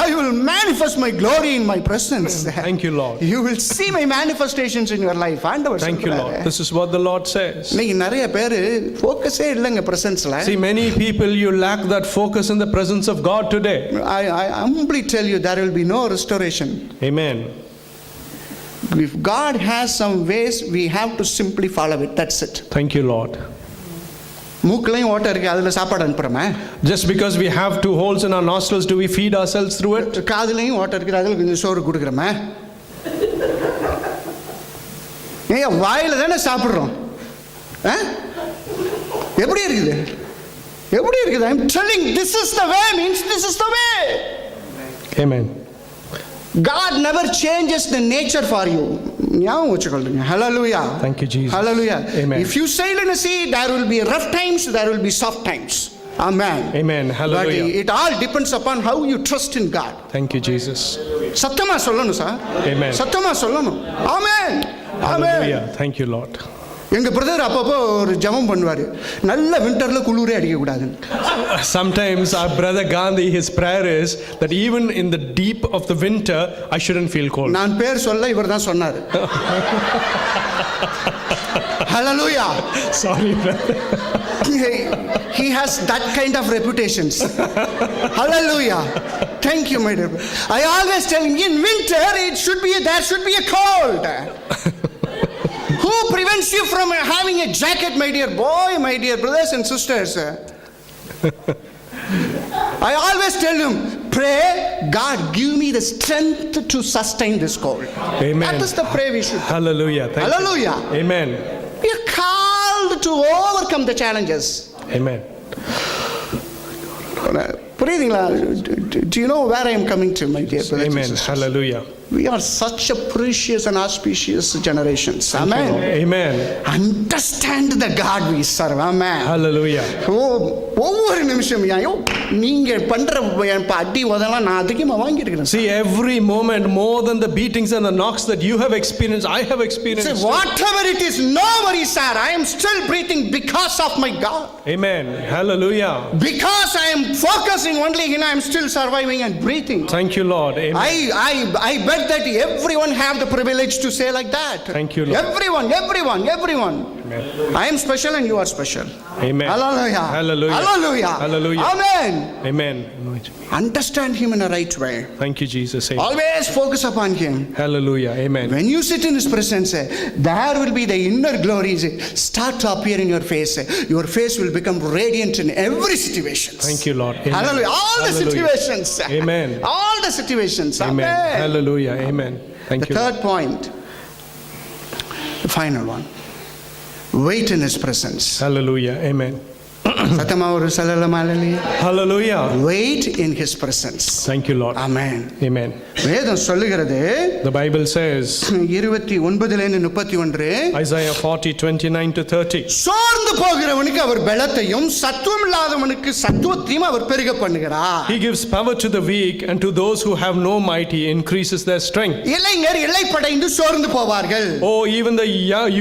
I will manifest my glory in my presence. Thank you, Lord. You will see my manifestations in your life. ஆண்டவர் Thank you, சொல்றாரு. Lord. This is what the Lord says. இன்னைக்கு நிறைய பேர் ஃபோக்கஸே இல்லைங்க பிரசன்ஸ்ல. See, many people, you lack that focus in the presence of God today. I humbly tell you, there will be no restoration. Amen. If God has some ways, we have to simply follow it. That's it. Thank you, Lord. மூக்குலையும் ஓட்டை இருக்கு, அதுல சாப்பாடு அனுப்புறோமே. Just because we have 2 holes in our nostrils, do we feed ourselves through it? காதுலையும் ஓட்டை இருக்குது, அதுல கொஞ்சம் சோறு கொடுக்குறோமே. ஏங்க வாயில தானே சாப்பிடுறோம். எப்படி இருக்குது? எப்படி இருக்குது? I'm telling, this is the way means this is the way. Amen. God never changes the nature for you. ஞாபகம் வச்சுக்கொள்ளுங்க. Hallelujah. Thank you, Jesus. Hallelujah. Amen. If you sail in a sea, there will be rough times, there will be soft times. Amen. Amen. Hallelujah. But it all depends upon how you trust in God. Thank you, Jesus. சத்தமா சொல்லணும் sir. Amen. சத்தமா சொல்லணும். Amen. Amen. Hallelujah. Thank you, Lord. எங்க brother அப்பப்போ ஒரு ஜெபம் பண்ணுவாரு, நல்ல விண்டர்ல குளிரே அடிக்க கூடாது. Sometimes our brother Gandhi, his prayer is that even in the deep of the winter, I shouldn't feel cold. நான் பேர் சொல்ல இவர் தான் சொன்னாரு. Hallelujah. Sorry, brother. He has that kind of reputations. Hallelujah. Thank you, my dear. I always tell him, in winter there should be a cold. Who prevents you from having a jacket, my dear boy, my dear brothers and sisters? I always tell him, pray, God, give me the strength to sustain this cold. Amen. That is the prayer we should. Hallelujah. Thank Hallelujah. you. Amen. We are called to overcome the challenges. Amen. புரியுதுங்களா? Do you know where I am coming to, my dear brothers and Amen. sisters? Hallelujah. We are such a precious and auspicious generations. Amen. Amen. Understand the God we serve. Amen. Hallelujah. ஒவ்வொரு நிமிஷம் ஐயோ நீங்க பண்ற அடி உதெல்லாம் நான் அதிகமா வாங்கி இருக்கிறேன். See, every moment, more than the beatings and the knocks that you have experienced, I have experienced. Whatever it is, no worries, sir. I am still breathing because of my God. Amen. Hallelujah. Because I am focusing only in, I am still surviving and breathing. Thank you, Lord. Amen. I bet that everyone have the privilege to say like that. Thank you, Lord. Everyone. Amen. I am special and you are special. Amen. Hallelujah. Hallelujah. Hallelujah. Hallelujah. Amen. Amen. Understand him in a right way. Thank you, Jesus. Amen. Always focus upon him. Hallelujah. Amen. When you sit in his presence, there will be the inner glories start to appear in your face. Your face will become radiant in every situation. Thank you, Lord. Amen. Hallelujah. All the Hallelujah. situations. Amen. All the situations. Amen. Amen. Hallelujah. Amen. Thank The you. third point, the final one. Wait in his presence. Hallelujah. Amen. சத்தமா ஒரு சொல்லலாமா? Hallelujah. Wait in his presence. Thank you, Lord. Amen. Amen. வேதம் சொல்லுகிறது, The Bible says, 29:31, Isaiah 40:29 to 30. சோர்ந்து போகிறவனுக்கு அவர் பலத்தையும் சத்துவம் இல்லாதவனுக்கு சத்துவத்தையும் அவர் பெருக பண்ணுகிறார். He gives power to the weak, and to those who have no might, he increases their strength. இளைஞர் இளைப்படைந்து சோர்ந்து போவார்கள். Oh, even the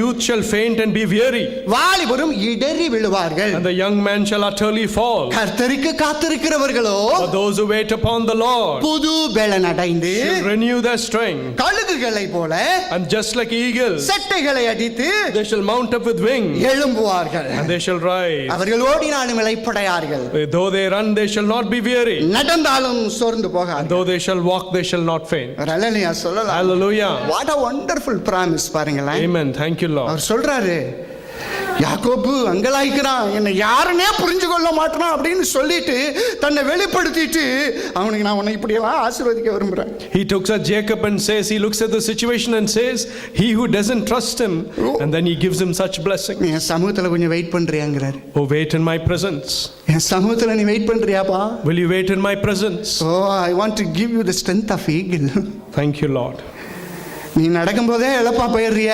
youth shall faint and be weary, வாலிபரும் இடறி விழுவார்கள். and the young man shall utterly fall. கர்த்தருக்கு காத்திருக்கிறவர்களோ But those who wait upon the Lord புது பலன் அடைந்து shall renew their strength, கழுகுகளை போல and just like eagles, செட்டைகளை அடித்து they shall mount up with wings, எழும்புவார்கள். and they shall rise. அவர்கள் ஓடினாலும் இளைப்படையார்கள், Though they run, they shall not be weary. நடந்தாலும் சோர்ந்து போகார்கள். Though they shall walk, they shall not faint. ஹல்லேலூயா சொல்லலாம். Hallelujah. What a wonderful promise பாருங்களேன். Amen. Thank you, Lord. அவர் சொல்றாரு, யாக்கோபு அங்கலாய்க்கிறான், என்னை யாருன்னே புரிஞ்சு கொள்ள மாட்டான் அப்படின்னு சொல்லிட்டு தன்னை வெளிப்படுத்திட்டு அவனுக்கு நான் உன்னை இப்படியெல்லாம் ஆசீர்வதிக்க விரும்புறேன். He looks at Jacob and says, he looks at the situation and says, he who doesn't trust him, and then he gives him such blessing. என் சமூகத்துல கொஞ்சம் வெயிட் பண்றியாங்கிறாரு. Oh, wait in my presence. என் சமூகத்துல நீ wait பண்றியாப்பா? Will you wait in my presence? Oh, I want to give you the strength of eagle. Thank you, Lord. நீ நடக்கும்போதே இழப்பா போயிடுறிய.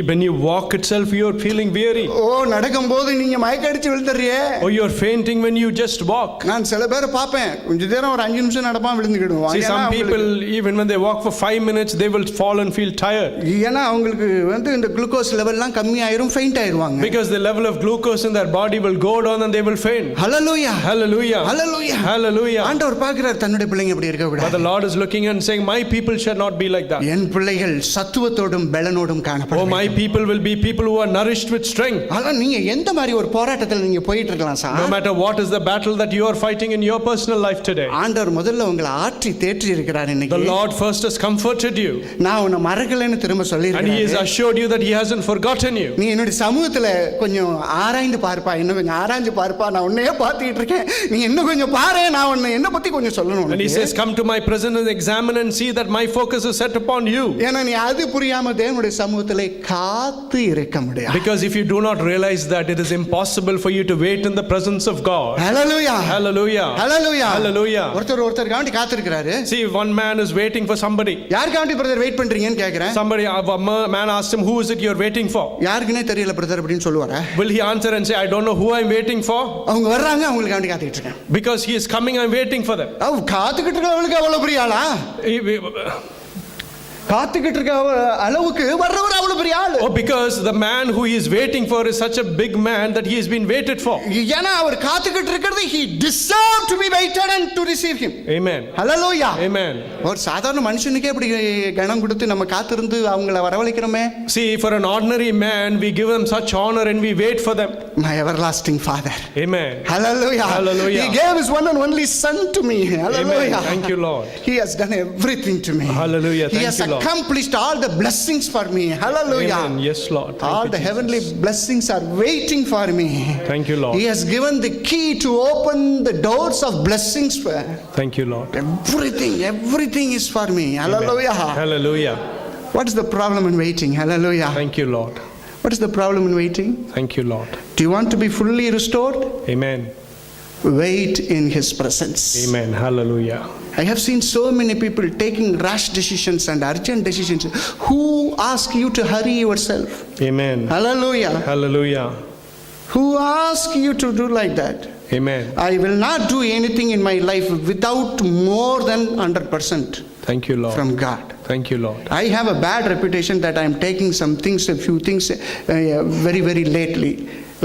When you walk itself, you are feeling weary. ஓ, நடக்கும்போது நீங்க மயக்க அடிச்சு விழுந்துறிய. Oh, you are fainting when you just walk. நான் சில பேரை பார்ப்பேன், கொஞ்ச நேரம் ஒரு 5 நிமிஷம் நடப்பான் விழுந்துக்கிடுவான். See, some people, even when they walk for 5 minutes, they will fall and feel tired. ஏன்னா அவங்களுக்கு இந்த குளுக்கோஸ் லெவல்லாம் கம்மி ஆயிரும், ஃபெயிண்ட் ஆயிருவாங்க. Because the level of glucose in their body will go down and they will faint. Hallelujah. Hallelujah. Hallelujah. Hallelujah. ஆண்டவர் பார்க்கிறார் தன்னுடைய பிள்ளைங்க அப்படி இருக்க But கூடாது. the Lord is looking and saying, my people shall not be like that. என் பிள்ளைகள் சத்துவத்தோடும் பலனோடும் காணப்பட Oh, my people will be people who are nourished with strength. ஆனா நீங்க எந்த மாதிரி ஒரு போராட்டத்தில் நீங்க போயிட்டு இருக்கலாம் sir. No matter what is the battle that you are fighting in your personal life today. ஆண்டவர் முதல்ல உங்களை ஆற்றி தேற்றி இருக்கிறார் இன்னைக்கு. The Lord first has comforted you. நான் உன்னை மறக்கலைன்னு திரும்ப சொல்லியிருக்கேன். And he has assured you that he hasn't forgotten you. நீ என்னுடைய சமூகத்துல கொஞ்சம் ஆராய்ந்து பார்ப்பா, இன்னும் கொஞ்சம் ஆராய்ந்து பார்ப்பா, நான் உன்னையே பார்த்துக்கிட்டு இருக்கேன், நீ இன்னும் கொஞ்சம் பாரு, நான் உன்னை என்ன பத்தி கொஞ்சம் சொல்லணும். And he says, come to my presence and examine and see that my focus is set upon you. ஏன்னா நீ அது புரியாம தேவனுடைய சமூகத்திலே காத்து இருக்க முடியாது. Because if you do not realize that, it is impossible for you to wait in the presence of God. Hallelujah. Hallelujah. Hallelujah. Hallelujah. ஒருத்தர் காண்டி காத்திருக்கிறாரு. See, one man is waiting for somebody. யார் காண்டி பிரதர் வெயிட் பண்றீங்கன்னு கேக்குறேன். Somebody, a man asked him, who is it you're waiting for? யாருக்குனே தெரியல brother அப்படின்னு சொல்லுவாரா? Will he answer and say, I don't know who I'm waiting for? அவங்க வர்றாங்க, அவங்களுக்கு காண்டி காத்துக்கிட்டு இருக்கேன். Because he is coming, I'm waiting for them. காத்துக்கிட்டு இருக்கவங்களுக்கு அவ்வளவு பெரிய ஆளா? காத்துக்கிட்டு இருக்க அளவுக்கு வர்றவர் அவ்வளவு பெரிய ஆளு. Oh, because the man who he is waiting for is such a big man that he has been waited for. ஏன்னா அவர் காத்துக்கிட்டு இருக்கிறது, he deserved to be waited and to receive him. Amen. Hallelujah. Amen. ஒரு சாதாரண மனுஷனுக்கே இப்படி கணம் கொடுத்து நம்ம காத்திருந்து அவங்கள வரவழைக்கிறோமே. See, for an ordinary man, we give them such honor and we wait for them. My everlasting Father. Amen. Hallelujah. Hallelujah. He gave his one and only son to me. Hallelujah. Amen. Thank you, Lord. He has done everything to me. Hallelujah. He Thank has you, Lord. accomplished all the blessings for me. Hallelujah. Amen. Yes, Lord. Thank All you, the Jesus. heavenly blessings are waiting for me. Thank you, Lord. He has given the key to open the doors of blessings for Thank you, Lord. everything is for me. Hallelujah. Amen. Hallelujah. What is the problem in waiting? Hallelujah. Thank you, Lord. What is the problem in waiting? Thank you, Lord. Do you want to be fully restored? Amen. Wait in his presence. Amen. Hallelujah. I have seen so many people taking rash decisions and urgent decisions. Who ask you to hurry yourself? Amen. Hallelujah. Hallelujah. Who ask you to do like that? Amen. I will not do anything in my life without more than 100% Thank you, Lord. from God. Thank you, Lord. I have a bad reputation that I am taking a few things very, very lately,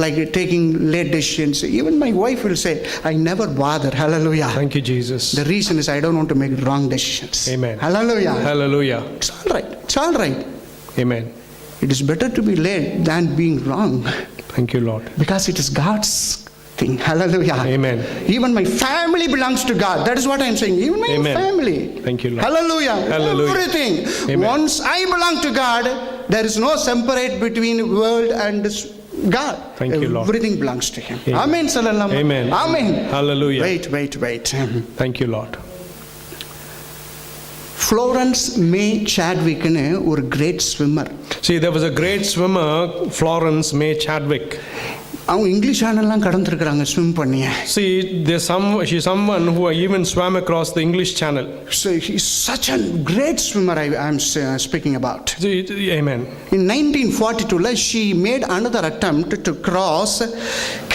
like taking late decisions. Even my wife will say, I never bother. Hallelujah. Thank you, Jesus. The reason is I don't want to make wrong decisions. Amen. Hallelujah. Hallelujah. It's all right. It's all right. Amen. It is better to be late than being wrong, Thank you, Lord. because it is God's thing. Hallelujah. Amen. Even my family belongs to God. That is what I am saying. Even my Amen. family. Thank you, Lord. Hallelujah. Hallelujah. Everything. Amen. Once I belong to God, there is no separate between world and God. Thank you, Lord. Everything belongs to Him. Amen. Amen. Salam. Amen. Amen. Hallelujah. Wait. Thank you, Lord. Florence May Chadwick ஒரு great swimmer. See, there was a great swimmer, Florence May Chadwick. அவங்க English சேனல்லாம் கடந்துருக்குறாங்க swim பண்ணி. See, she's someone who even swam across the English Channel. So he's such a great swimmer I'm speaking about. Amen. In 1942, she made another attempt to cross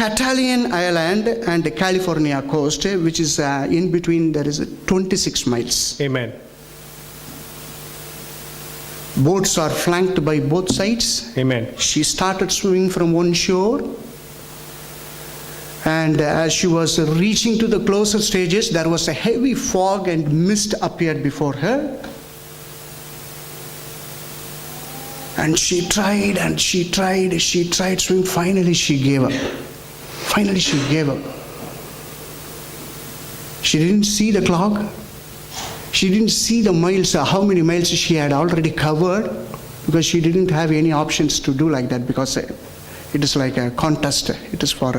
Catalan Island and the California coast, which is in between. There is 26 miles. Amen. Boats are flanked by both sides. Amen. She started swimming from one shore, and as she was reaching to the closer stages, there was a heavy fog and mist appeared before her. And she tried swimming. Finally she gave up. She didn't see the clock. She didn't see the miles, how many miles she had already covered, because she didn't have any options to do like that, because It is like a contest. It is for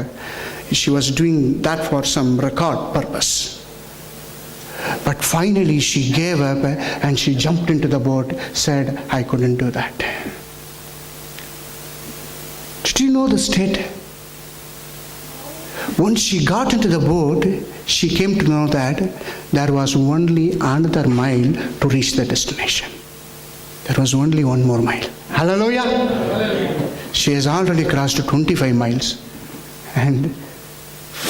she was doing that for some record purpose. But finally she gave up and she jumped into the boat, said, I couldn't do that. Did you know the state? Once she got into the boat, she came to know that there was only another mile to reach the destination. There was only one more mile. Hallelujah. She has already crossed 25 miles and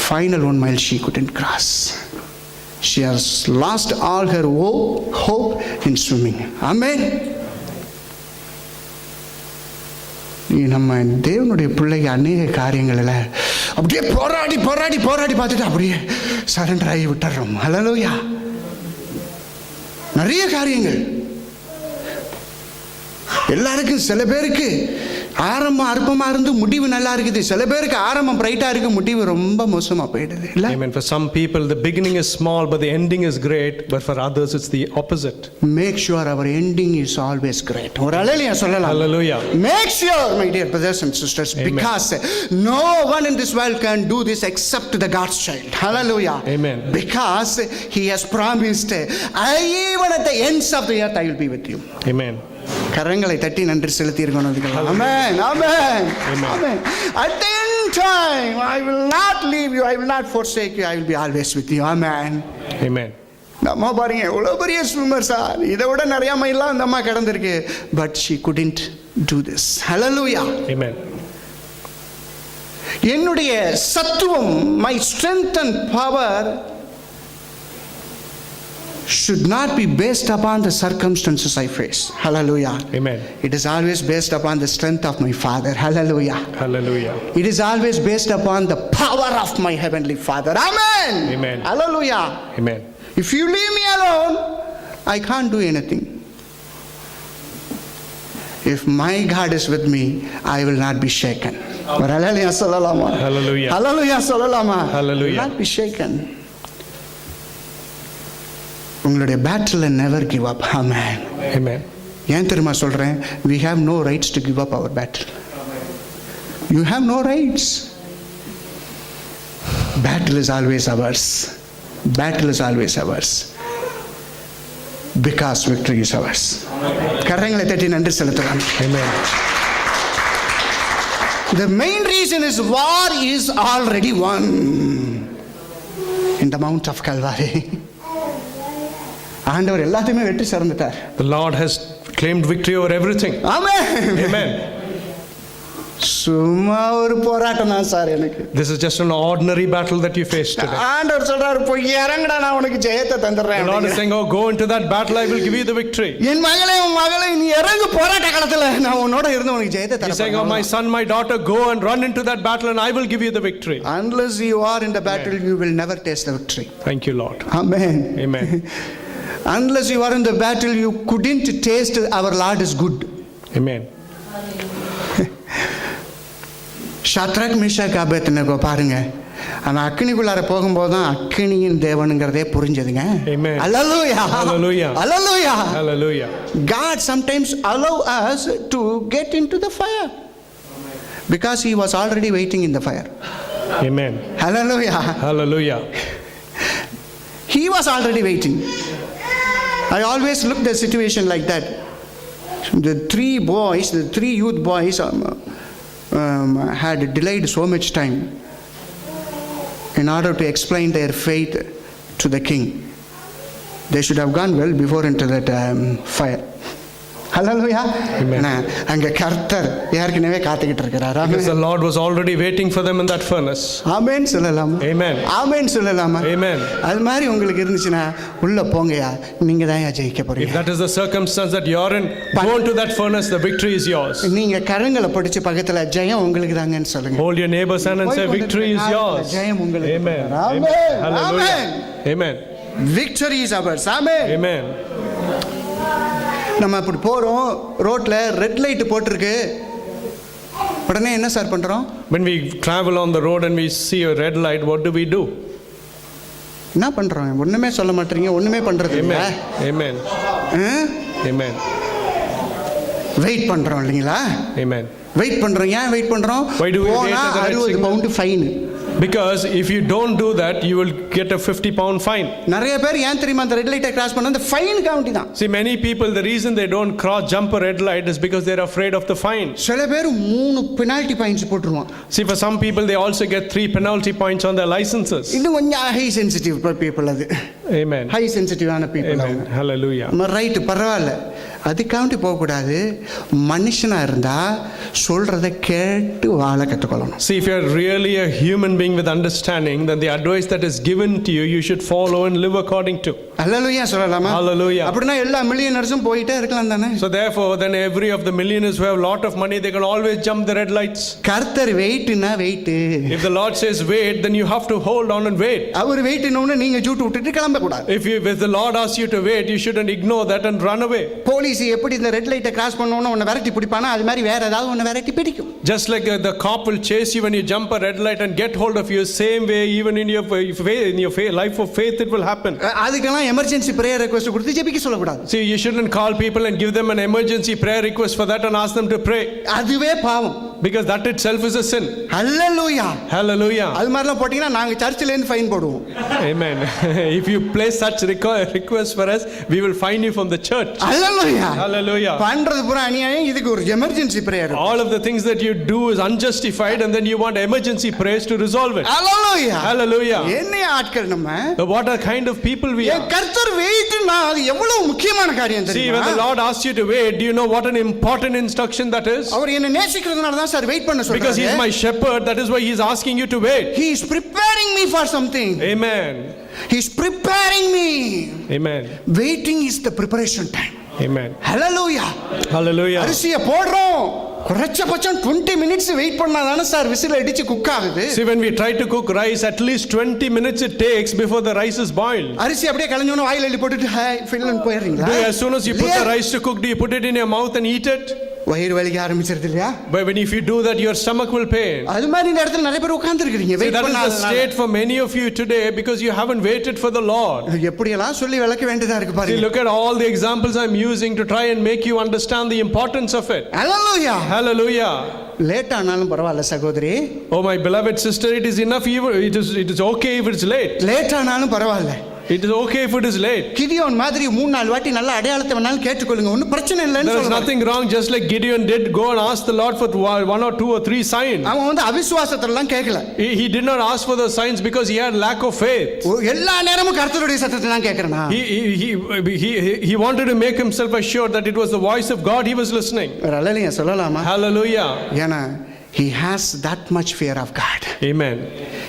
final 1 mile she couldn't cross. She has lost all her hope in swimming. Amen. நம்ம தேவனுடைய பிள்ளைங்க அநேக காரியங்களில் அப்படியே போராடி பார்த்துட்டு அப்படியே surrender ஆகி விட்டுறோம். ஹல்லேலூயா. நிறைய காரியங்கள் எல்லாருக்கும், சில பேருக்கு ஆரம்பம் அற்பமா இருந்து முடிவு நல்லா இருக்குது, சில பேருக்கு ஆரம்பம் பிரைட்டா இருக்கு, முடிவு ரொம்ப மோசமா போயிடுது. இல்ல? Amen. For some people the beginning is small but the ending is great, but for others it's the opposite. Make sure our ending is always great. ஒரு ஹல்லேலூயா சொல்லலாம். Hallelujah. Make sure, my dear brothers and sisters, Amen. because no one in this world can do this except the God's child. Hallelujah. Amen. Because he has promised, even at the ends of the earth I will be with you. Amen. கரங்களை தட்டி நன்றி செலுத்தி இருக்கணும். ஆமென், ஆமென், ஆமென். At the end time I will not leave you, I will not forsake you, I will be always with you. Amen. Amen. நம்ம பாருங்க எவ்வளோ பெரிய swimmer sir, இதை விட நிறைய மைல்லாம் அந்த அம்மா கிடந்திருக்கு. But she couldn't do this. Hallelujah. Amen. என்னுடைய சத்துவம், my strength and power should not be based upon the circumstances I face. Hallelujah. Amen. It is always based upon the strength of my Father. Hallelujah. Hallelujah. It is always based upon the power of my Heavenly Father. Amen. Amen. Hallelujah. Amen. If you leave me alone, I can't do anything. If my God is with me, I will not be shaken. Hallelujah. Hallelujah. Hallelujah. Hallelujah. I will not be shaken. உங்களுடைய battle never give up. Amen. Amen. ஏன் தெரியுமா சொல்றேன்? We have no rights to give up our battle. You have no rights. Battle is always ours. Battle is always ours. Because victory is ours. கரங்களை தட்டி நன்றி செலுத்தலாம். Amen. The main reason is war is already won in the Mount of Calvary. ஆண்டவர் எல்லாத்தையுமே வெற்றி சிறந்துட்டார். The Lord has claimed victory over everything. Amen. Amen. சும்மா ஒரு போராட்டம் தான் சார் எனக்கு. This is just an ordinary battle that you face today. ஆண்டவர் சொல்றாரு, போய் இறங்குடா, நான் உனக்கு ஜெயத்தை தந்துறேன். The Lord is saying, oh, go into that battle, I will give you the victory. என் மகளே, உன் மகளே, நீ இறங்கு போராட்ட களத்துல, நான் உன்னோட இருந்து உனக்கு ஜெயத்தை தரேன். He's saying, oh, my son, my daughter, go and run into that battle and I will give you the victory. Unless you are in the battle, you will never taste the victory. Thank you, Lord. Amen. Amen. Unless you are in the battle, you couldn't taste our Lord is good. Amen. Shadrach, Meshach, Abednego பாருங்க, அந்த அக்கினிக்குள்ளார போகும்போது தான் அக்கினியின் தேவனுங்கிறதே புரிஞ்சதுங்க. Amen. Hallelujah. Hallelujah. Hallelujah. Hallelujah. God sometimes allow us to get into the fire because he was already waiting in the fire. Amen. Hallelujah. Hallelujah. He was already waiting. I always look the situation like that. The three youth boys had delayed so much time in order to explain their faith to the king. They should have gone well before into that fire. Hallelujah. Amen. அங்க கர்த்தர் ஏற்கனவே காத்துக்கிட்டு இருக்கிறார். Because the Lord was already waiting for them in that furnace. ஆமென் சொல்லலாமா? Amen. ஆமென் சொல்லலாமா? Amen. அது மாதிரி உங்களுக்கு இருந்துச்சுன்னா உள்ள போங்கயா, நீங்க தான் ஜெயிக்க If போறீங்க. that is the circumstance that you're in, go into that furnace, the victory is yours. நீங்க கரங்களை பிடிச்சு பக்கத்துல ஜெயம் உங்களுக்கு தாங்கன்னு சொல்லுங்க. Hold your neighbor's hand and say, victory is yours. ஜெயம் உங்களுக்கு. Amen. Amen. Hallelujah. Amen. Amen. Victory is ours. Amen. Amen. நம்ம அப்படி போறோம், ரோட்ல ரெட் லைட் போட்டிருக்கு, உடனே என்ன சார் பண்றோம்? When we travel on the road and we see a red light, what do we do? என்ன பண்றோம்? ஒண்ணுமே சொல்ல மாட்டீங்க, ஒண்ணுமே பண்றது இல்ல. Amen. Amen. வெயிட் பண்றோம் இல்லைங்களா? Amen. வெயிட் பண்றோம். ஏன் வெயிட் பண்றோம்? Why do we wait போனா at the red 60 signal? Pound fine. Because if you don't do that, you will get a 50-pound fine. நிறைய பேர் ஏன் தெரியுமா அந்த ரெட் லைட்டை கிராஸ் பண்ண அந்த ஃபைன் கவுண்டி தான். See, many people, the reason they don't jump a red light is because they're afraid of the fine. சில பேர் 3 பெனால்டி பாயிண்ட்ஸ் போட்டுருவான். See, for some people, they also get 3 penalty points on their licenses. இன்னும் கொஞ்சம் high sensitive people அது. Amen. High சென்சிட்டிவான people. Amen. Hallelujah. Right, பரவாயில்ல, அதுக்காண்டி போகக்கூடாது. மனுஷனா இருந்தா சொல்றத கேட்டு வாழ கற்றுக்கொள்ளணும். See, if you're really a human being with understanding, then the advice that is given to you, you should follow and live according to. அல்லேலூயா சொல்லலாமா? Hallelujah. அப்படின்னா எல்லா மில்லியனர்ஸும் போயிட்டே இருக்கலாம் தானே? So therefore, then every of the millionaires who have lot of money, they can always jump the red lights. கர்த்தர் வெயிட்னா wait. If the Lord says wait, then you have to hold on and wait. அவர் வெயிட்னு நீங்க Jude விட்டுட்டு கிளம்ப கூடாது. If the Lord asks you to wait, you shouldn't ignore that and run away. Police எப்படி இந்த red லைட்டை cross பண்ணனும்னு உன்னை விரட்டி பிடிப்பானா அது மாதிரி வேற ஏதாவது உன்னை விரட்டி பிடிக்கும். Just like the cop will chase you when you jump a red light and get hold of you, same way even in your life of faith it will happen. அதுக்கெல்லாம் எமர்ஜென்சி பிரேயர் ரெக்வெஸ்ட் கொடுத்து ஜெபிக்க சொல்லக்கூடாது. See, you shouldn't call people and give them an emergency prayer request for that and ask them to pray. அதுவே பாவம். Because that itself is a sin. Hallelujah. Hallelujah. அது மாதிரிலாம் போட்டீங்கன்னா நாங்க சர்ச்சில இருந்து ஃபைன் போடுவோம். Amen. If you place such request for us, we will fine you from the church. Hallelujah. Hallelujah. பண்றது பூரா அநியாயம். இதுக்கு ஒரு emergency prayer. All of the things that you do is unjustified and then you want emergency prayers to resolve it. Hallelujah. Hallelujah. என்ன ஆட்கள் நம்ம? What a kind of people we are. கர்த்தர் வெயிட்னா அது எவ்வளவு முக்கியமான காரியம் See, தெரியுமா? when the Lord asks you to wait, do you know what an important instruction that is? அவர் என்ன நேசிக்கிறதுனால தான் சார் வெயிட் பண்ண சொல்றாரு. Because he is my shepherd, that is why he is asking you to wait. He is preparing me for something. Amen. He is preparing me. Amen. Waiting is the preparation time. Amen. Hallelujah. Hallelujah. அரிசியை போடுறோம். குறைச்சபட்சம் 20 minutes wait பண்ணாதானே sir whistle அடிச்சு cook ஆகுது. See, when we try to cook rice, at least 20 minutes it takes before the rice is boiled. அரிசி அப்படியே கலஞ்சோன வாயில அள்ளி போட்டுட்டு hi ஃபில்லுன்னு போயிடுறீங்களா? As soon as you put the rice to cook, do you put it in your mouth and eat it? வயிறு வலிக்க ஆரம்பிச்சிருது இல்லையா? But if you do that, your stomach will pain. அது மாதிரி இந்த இடத்துல நிறைய பேர் உட்கார்ந்திருக்கீங்க See, wait that is the பண்ணாதனால. state for many of you today because you haven't waited for the Lord. எப்படி எல்லாம் சொல்லி விளக்க வேண்டியதா இருக்கு See, பாருங்க. look at all the examples I'm using to try and make you understand the importance of it. Hallelujah. Hallelujah. Late ஆனாலும் பரவாயில்ல சகோதரி. Oh my beloved sister, it is enough it is okay if it's late. Late ஆனாலும் பரவாயில்ல. It is okay if it is late. Gideon மாதிரி 3-4 வாட்டி நல்ல அடையாளத்தை வேணாலும் கேட்டுக்கொள்ளுங்க, ஒன்றும் பிரச்சனை இல்லைன்னு There is சொல்றாரு. nothing wrong, just like Gideon did go and ask the Lord for 1 or 2 or 3 signs. அவன் வந்து அவிசுவாசத்தெல்லாம் கேட்கல. He did not ask for those signs because he had lack of faith. எல்லா நேரமும் கர்த்தருடைய சத்தத்தை தான் கேட்கறனா? He wanted to make himself assured that it was the voice of God he was listening. ஹalleluya சொல்லலாமா? Hallelujah. ஏனா he has that much fear of God. Amen.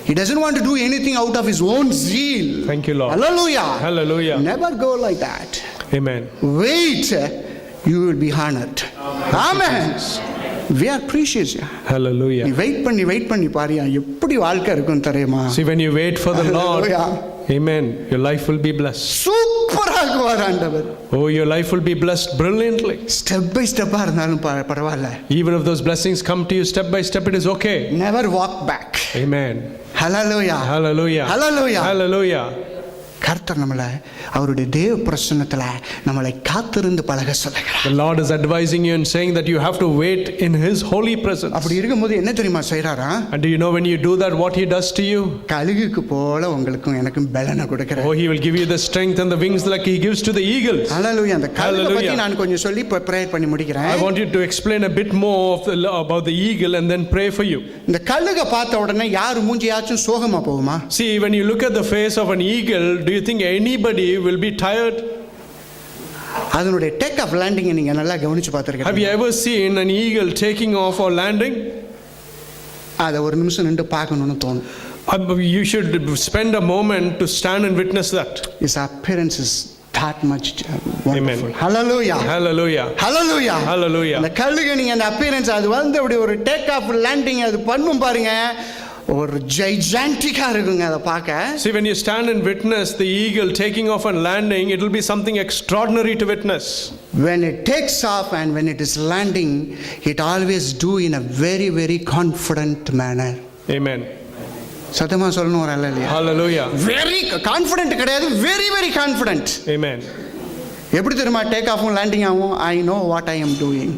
He doesn't want to do anything out of his own zeal. Thank you, Lord. Hallelujah. Hallelujah. Never go like that. Amen. Wait, you will be honored. Amen. We are precious. Hallelujah. நீ wait பண்ணி பாரியா எப்படி வாழ்க்கை இருக்கும் தெரியுமா? See, when you wait for the Lord, amen, your life will be blessed. சூப்பராகுவார் ஆண்டவர். Oh, your life will be blessed brilliantly. Step by ஸ்டெப்பா இருந்தாலும் பரவாயில்ல. Even if those blessings come to you step by step, it is okay. Never walk back. Amen. Hallelujah. Hallelujah. Hallelujah. Hallelujah. கர்த்தர் நம்மளை அவருடைய தேவ பிரசன்னத்துல நம்மளை காத்திருந்து பழக சொல்லுகிறார். The Lord is advising you and saying that you have to wait in his holy presence. அப்படி இருக்கும்போது என்ன தெரியுமா செய்றாரா? And do you know when you do that what he does to you? கழுகுக்கு போல உங்களுக்கும் எனக்கும் பலனை கொடுக்கிறார். Oh, he will give you the strength and the wings like he gives to the eagles. ஹalleluya. அந்த கழுகை பத்தி நான் கொஞ்சம் சொல்லி பிரேயர் பண்ணி முடிக்கிறேன். I want you to explain a bit more about the eagle and then pray for you. இந்த கழுகை பார்த்த உடனே யார் மூஞ்சியாச்சும் சோகமா போகுமா? See, when you look at the face of an eagle, do you think anybody will be tired? அதனுடைய take off landing நீங்க நல்லா கவனிச்சு பார்த்திருக்கீங்க. Have you ever seen an eagle taking off or landing? அத ஒரு நிமிஷம் நின்று பார்க்கணும்னு தோணும். You should spend a moment to stand and witness that. His appearance is that much wonderful. Amen. Hallelujah. Hallelujah. Hallelujah. Hallelujah. அந்த கழுகு நீங்க அந்த appearance அது வந்து அப்படி ஒரு டேக் ஆஃப் லேண்டிங் அது பண்ணும் பாருங்க, ஒரு ஜைஜாண்டிக்கா இருக்குங்க அத பார்க்க. See, when you stand and witness the eagle taking off and landing, it will be something extraordinary to witness. When it takes off and when it is landing, it always do in a very very confident manner. Amen. சத்தமா சொல்லணும் ஒரு அல்லேலூயா. Hallelujah. Very confident கிடையாது, very very confident. Amen. எப்படி தெரியுமா take ஆஃபும் landing ஆகும்? I know what I am doing.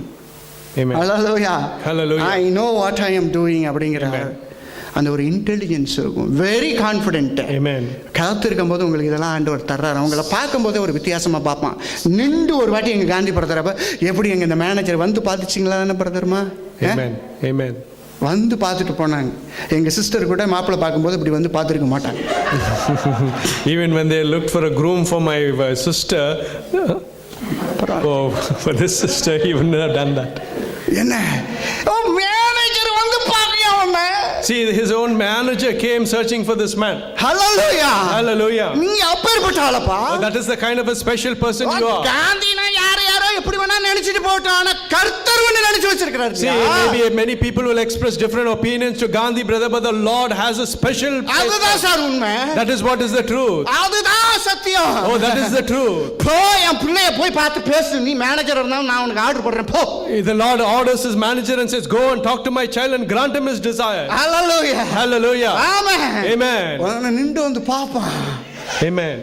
Amen. Hallelujah. Hallelujah. I know what I am doing அப்படிங்கிற அந்த ஒரு இன்டெலிஜென்ஸ் இருக்கும். Very confident. Amen. காத்திருக்கும் போது உங்களுக்கு இதெல்லாம் ஆண்டவர் தர்றாரு. அவங்கள பார்க்கும்போதே ஒரு வித்தியாசமாக பார்ப்பான். நின்று ஒரு வாட்டி எங்கள் காந்தி பிரதர் அப்போ எப்படி எங்கள் இந்த மேனேஜர் வந்து பார்த்துச்சிங்களா தானே பிரதர்மா? Amen. Amen. வந்து பார்த்துட்டு போனாங்க. எங்கள் சிஸ்டர் கூட மாப்பிள்ளை பார்க்கும்போது இப்படி வந்து பார்த்துருக்க மாட்டாங்க. Even when they looked for a groom for my sister, oh, for this sister, he wouldn't have done that. என்ன மேனேஜர் வந்து பார்க்கலையா அவனை? See, his own manager came searching for this man. Hallelujah. Hallelujah. நீங்க அப்பேற்பட்ட ஆளப்பா. Oh, that is the kind of a special person you are. காந்தினா யாரோ எப்படி வேணா நினைச்சிட்டு போட்டோம். ஆனா கர்த்தர் ஒன்னு நினைச்சு வச்சிருக்காரு. See, maybe many people will express different opinions to Gandhi brother, but the Lord has a special place. அதுதான் சார் உண்மை. That is what is the truth. அதுதான் சத்தியம். Oh, that is the truth. போ என் பிள்ளைய போய் பார்த்து பேசு. நீ மேனேஜர் இருந்தா நான் உனக்கு ஆர்டர் போடுறேன் போ. The Lord orders his manager and says, go and talk to my child and grant him his desire. Hallelujah. Hallelujah. Amen. Amen. அவன் நின்று வந்து பாப்பான். Amen.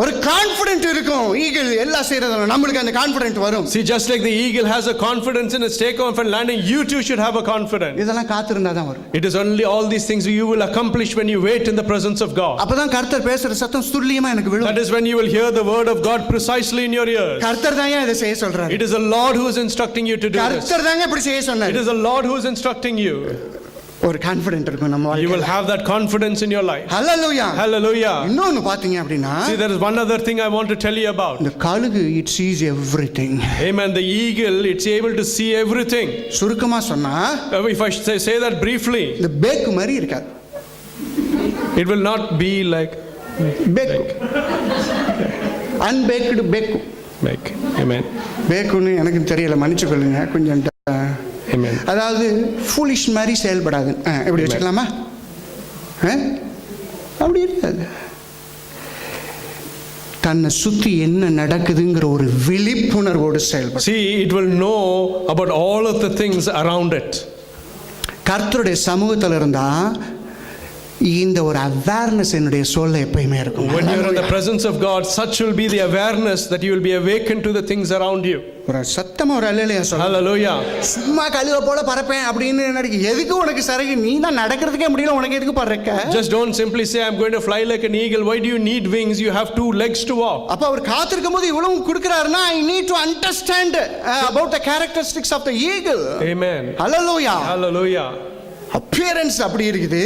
ஒரு கான்ஃபிடென்ட் இருக்கும். ஈகிள் எல்லாம் செய்யறதுல நம்மளுக்கு அந்த கான்ஃபிடென்ட் வரும். See, just like the eagle has a confidence in its takeoff and landing, you too should have a confidence. இதெல்லாம் காத்திருந்தா தான் வரும். It is only all these things you will accomplish when you wait in the presence of God. அப்பதான் கர்த்தர் பேசுற சத்தம் துல்லியமா எனக்கு விழும். That is when you will hear the word of God precisely in your ears. கர்த்தர் தான் இதை செய்ய சொல்றாரு. It is the Lord who is instructing you to do this. கர்த்தர் தான் இப்படி செய்ய சொன்னாரு. It is the Lord who is instructing you. ஒரு கான்ஃபிடென்ட் இருக்கும் நம்ம You will வாழ்க்கையில. have that confidence in your life. Hallelujah. Hallelujah. இன்னொன்னு பாத்தீங்க அப்படின்னா See, there is one other thing I want to tell you about. இந்த கழுகு it sees everything. Amen. The eagle, it's able to see everything. சுருக்கமா சொன்னா If I say that briefly, இந்த pack மாதிரி இருக்காது. it will not be like pack unpacked pack. Amen. பேக்குன்னு எனக்கு தெரியல, மன்னிச்சுக்கொள்ளுங்க கொஞ்சம். Amen. அதாவது ஃபூலிஷ் மாதிரி செயல்படாது. எப்படி வச்சுக்கலாமா? அப்படி இருக்காது. தன்னை சுத்தி என்ன நடக்குதுங்கிற ஒரு விழிப்புணர்வோடு செயல்படும். See, it will know about all of the things around it. கர்த்தருடைய சமூகத்தில் இருந்தா இந்த ஒரு அவேர்னஸ் என்னுடைய சோல்ல எப்பயுமே இருக்கும். When you are in the presence of God, such will be the awareness that you will be awakened to the things around you. ஒரு சத்தமா ஒரு அல்லேலூயா சொல்லுங்க. Hallelujah. சும்மா கழுவ போல பறப்பேன் அப்படின்னு நினைக்க எதுக்கு உனக்கு சரகு? நீ தான் நடக்கிறதுக்கே முடியல, உனக்கு எதுக்கு பறக்க? Just don't simply say I'm going to fly like an eagle. Why do you need wings? You have 2 legs to walk. அப்ப அவர் காத்திருக்கும் போது இவ்வளவு கொடுக்கறாருன்னா I need to understand about the characteristics of the eagle. Amen. Hallelujah. Hallelujah. appearance அப்படி இருக்குது,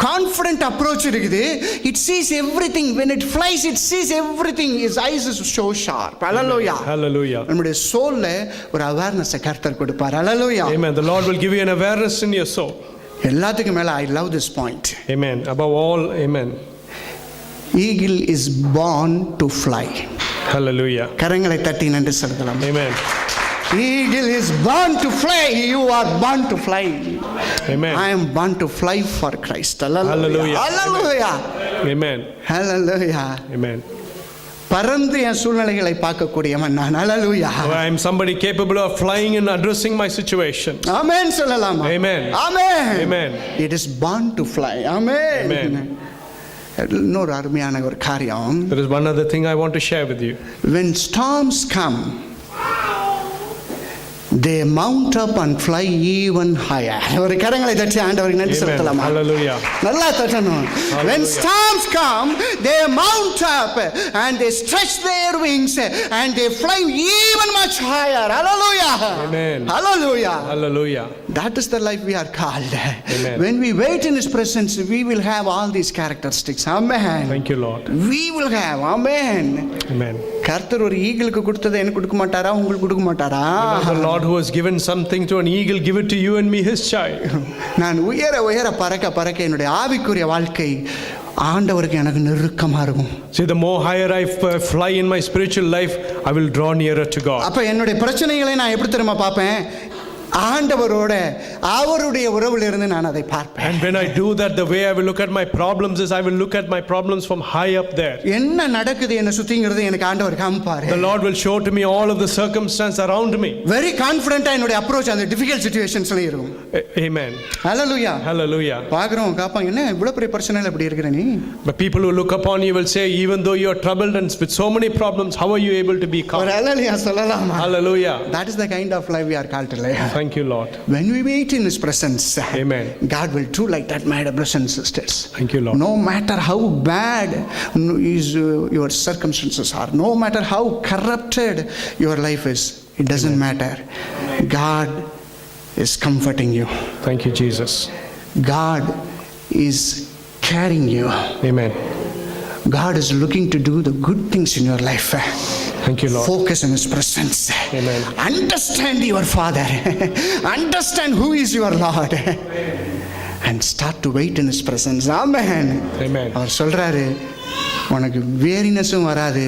confident approach இருக்குது. It sees everything. when it flies it sees everything. his eyes is so sharp. Hallelujah. Hallelujah. நம்முடைய சோல்ல ஒரு awareness கர்த்தர் கொடுப்பார். Hallelujah. Amen. The Lord will give you an awareness in your soul. எல்லாத்துக்கும் மேல I love this point. Amen. Above all, amen. Eagle is born to fly. Hallelujah. கரங்களை தட்டி நன்றி செலுத்தலாம். Amen. Eagle is born to fly. You are born to fly. Amen. I am born to fly for Christ. Hallelujah. Hallelujah. Amen. Hallelujah. Amen. பறந்து என் சூழ்நிலைகளை பார்க்கக்கூடியவன் நான். Hallelujah. I am somebody capable of flying and addressing my situation. ஆமென் சொல்லலாமா? Amen. Amen. Amen. It is born to fly. Amen. Amen. இன்னொரு அருமையான ஒரு காரியம். There is one other thing I want to share with you. When storms come, they mount up and fly even higher. ஒரு கரங்களை தட்டி ஆண்டவருக்கு நன்றி செலுத்தலாமா? Hallelujah. நல்லா தட்டணும். When storms come, they mount up and they stretch their wings and they fly even much higher. Hallelujah. Amen. Hallelujah. Hallelujah. That is the life we are called. Amen. When we wait in His presence, we will have all these characteristics. Amen. Thank you, Lord. We will have. Amen. Amen. கர்த்தர் ஒரு ஈகிளுக்கு கொடுத்ததை எனக்கு கொடுக்க மாட்டாரா? உங்களுக்கு கொடுக்க மாட்டாரா? The Lord who has given something to an eagle, give it to you and me, his child. நான் உயர உயர பறக்க பறக்க என்னுடைய ஆவிக்குரிய வாழ்க்கை ஆண்டவருக்கு எனக்கு நெருக்கமா இருக்கும். See, the more higher I fly in my spiritual life, I will draw nearer to God. அப்ப என்னுடைய பிரச்சனைகளை நான் எப்படி தெரியுமா பார்ப்பேன்? ஆண்டவரோட அவருடைய உறவுல இருந்து நான் அதை பார்ப்பேன். And when I do that, the way I will look at my problems is I will look at my problems from high up there. என்ன நடக்குது என்ன சுத்திங்கிறது எனக்கு ஆண்டவர் காமிப்பாரு. The Lord will show to me all of the circumstance around me. Very கான்ஃபிடென்ட்டா என்னோட approach அந்த difficult சிச்சுவேஷன்ஸ்ல இருக்கும். Amen. ஹalleluya. Hallelujah. பாக்குறோம் காப்பாங்க என்ன இவ்வளவு பெரிய பிரச்சனைல இப்படி இருக்கற நீ? But people who look upon you will say, even though you are troubled and with so many problems, how are you able to be calm? ஹalleluya சொல்லலாமா? Hallelujah. That is the kind of life we are called to live. Thank you, Lord. When we meet in his presence, Amen. God will do like that, my brothers and sisters. Thank you, Lord. No matter how bad your circumstances are, no matter how corrupted your life is, it doesn't matter. God is comforting you. Thank you, Jesus. God is carrying you. Amen. God is looking to do the good things in your life. Thank you, Lord. Focus on his presence. Amen. Understand your Father. Understand who is your Lord. And start to wait in his presence. Amen. Amen. அவர் சொல்றாரு உனக்கு weariness-உம் வராது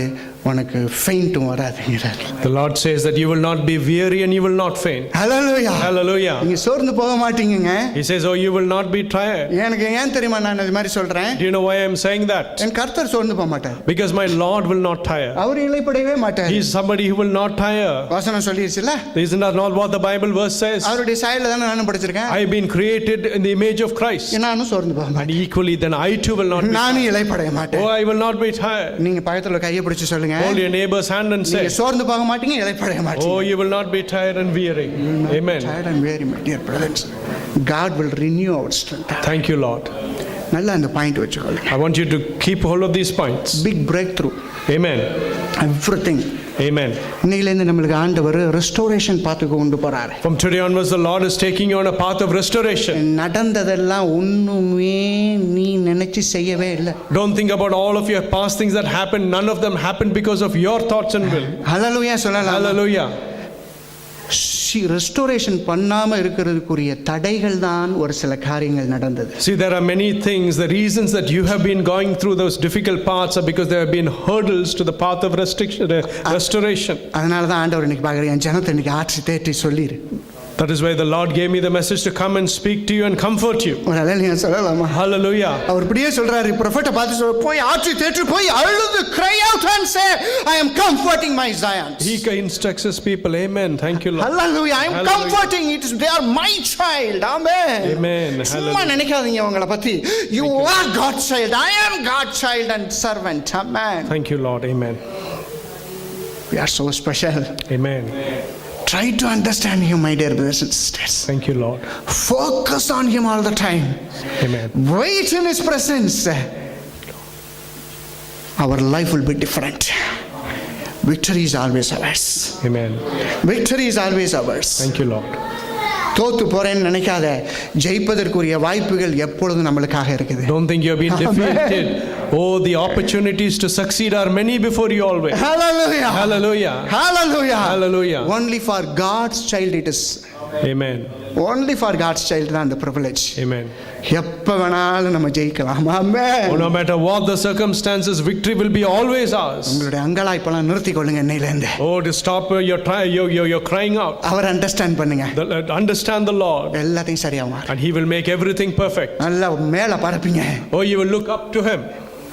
உனக்கு faint-உம் வராதுங்கிறார். The Lord says that you will not be weary and you will not faint. Hallelujah. Hallelujah. நீங்க சோர்ந்து போக மாட்டீங்கங்க. He says, oh, you will not be tired. எனக்கு ஏன் தெரியுமா நான் இது மாதிரி சொல்றேன்? Do you know why I am saying that? என் கர்த்தர் சோர்ந்து போக மாட்டார். Because my Lord will not tire. அவர் இளைப்படவே மாட்டார். He is somebody who will not tire. வசனம் சொல்லிருச்சுல? Isn't that not what the Bible verse says? அவருடைய சாயல்ல தான் நானும் படிச்சிருக்கேன். I have been created in the image of Christ. நானும் சோர்ந்து போக மாட்டேன். And equally then I too will not be நானும் இளைப்படவே மாட்டேன். Oh, I will not be tired. நீங்க பக்கத்துல கையை பிடிச்சு சொல்லுங்க. Hold your neighbor's hand and say, நீங்க சோர்ந்து போக மாட்டீங்க இளைப்படவே மாட்டீங்க. oh, you will not be tired and weary. Amen. Tired and weary, my dear brothers. God will renew our strength. Thank you, Lord. நல்லா அந்த பாயிண்ட் வச்சுக்கோங்க. I want you to keep hold of these points. Big breakthrough. Amen. Everything. Amen. இன்னையிலேருந்து நம்மளுக்கு ஆண்டவர் restoration பாத்துக்கு கொண்டு போறாரு. From today onwards, the Lord is taking you on a path of restoration. நடந்ததெல்லாம் ஒண்ணுமே நீ நினைச்சு செய்யவே இல்லை. Don't think about all of your past things that happened. None of them happened because of your thoughts and will. ஹalleluya சொல்லலாம். Hallelujah. Restoration பண்ணாம இருக்கிறதுக்குரிய தடைகள் தான் ஒரு சில காரியங்கள் நடந்தது. See, there are many things. The reasons that you have been going through those difficult paths are because there have been hurdles to the path of restoration. அதனால தான் ஆண்டவர் இன்னைக்கு பாக்குறேன் என் ஜனத்தை இன்னைக்கு ஆட்சி தேற்றி சொல்லிரு. That is why the Lord gave me the message to come and speak to you and comfort you. ஹalleluya சொல்லலாமா? Hallelujah. அவர் இப்படியே சொல்றாரு ப்ராஃபட்டை பார்த்து சொல்ற போய் ஆட்சி தேற்றி போய் அழுது cry out and say I am comforting my Zion. He instructs his people. Amen. Thank you, Lord. Hallelujah. I am Hallelujah. comforting it. They are my child. Amen. Amen. சும்மா நினைக்காதீங்க அவங்கள பத்தி. You are God's child. I am God's child and servant. Amen. Thank you, Lord. Amen. We are so special. Amen. Try to understand him, my dear brothers and sisters. Thank you, Lord. Focus on him all the time. Amen. Wait in his presence. Our life will be different. Victory is always ours. Amen. Victory is always ours. Thank you, Lord. தோத்து போறேன்னு நினைக்காத, ஜெயிப்பதற்குரிய வாய்ப்புகள் எப்பொழுதும் நம்மளுக்காக இருக்குது. Don't think you have been defeated. Oh, the opportunities to succeed are many before you always. Hallelujah. Hallelujah. Hallelujah. Hallelujah. Only for God's child it is. Amen. Only for God's child தான் அந்த privilege. Amen. எப்ப வேணாலும் நம்ம ஜெயிக்கலாம். Amen. Oh, no matter what the circumstances, victory will be always ours. உங்களுடைய அங்கலாய்ப்பெல்லாம் நிறுத்திக் கொள்ளுங்க இன்னையிலேருந்து. Oh, to stop you're crying out. அவர் அண்டர்ஸ்டாண்ட் பண்ணுங்க. Understand the Lord. எல்லாத்தையும் சரியா மாறும். And He will make everything perfect. நல்லா மேல பறப்பீங்க. Oh, you will look up to Him.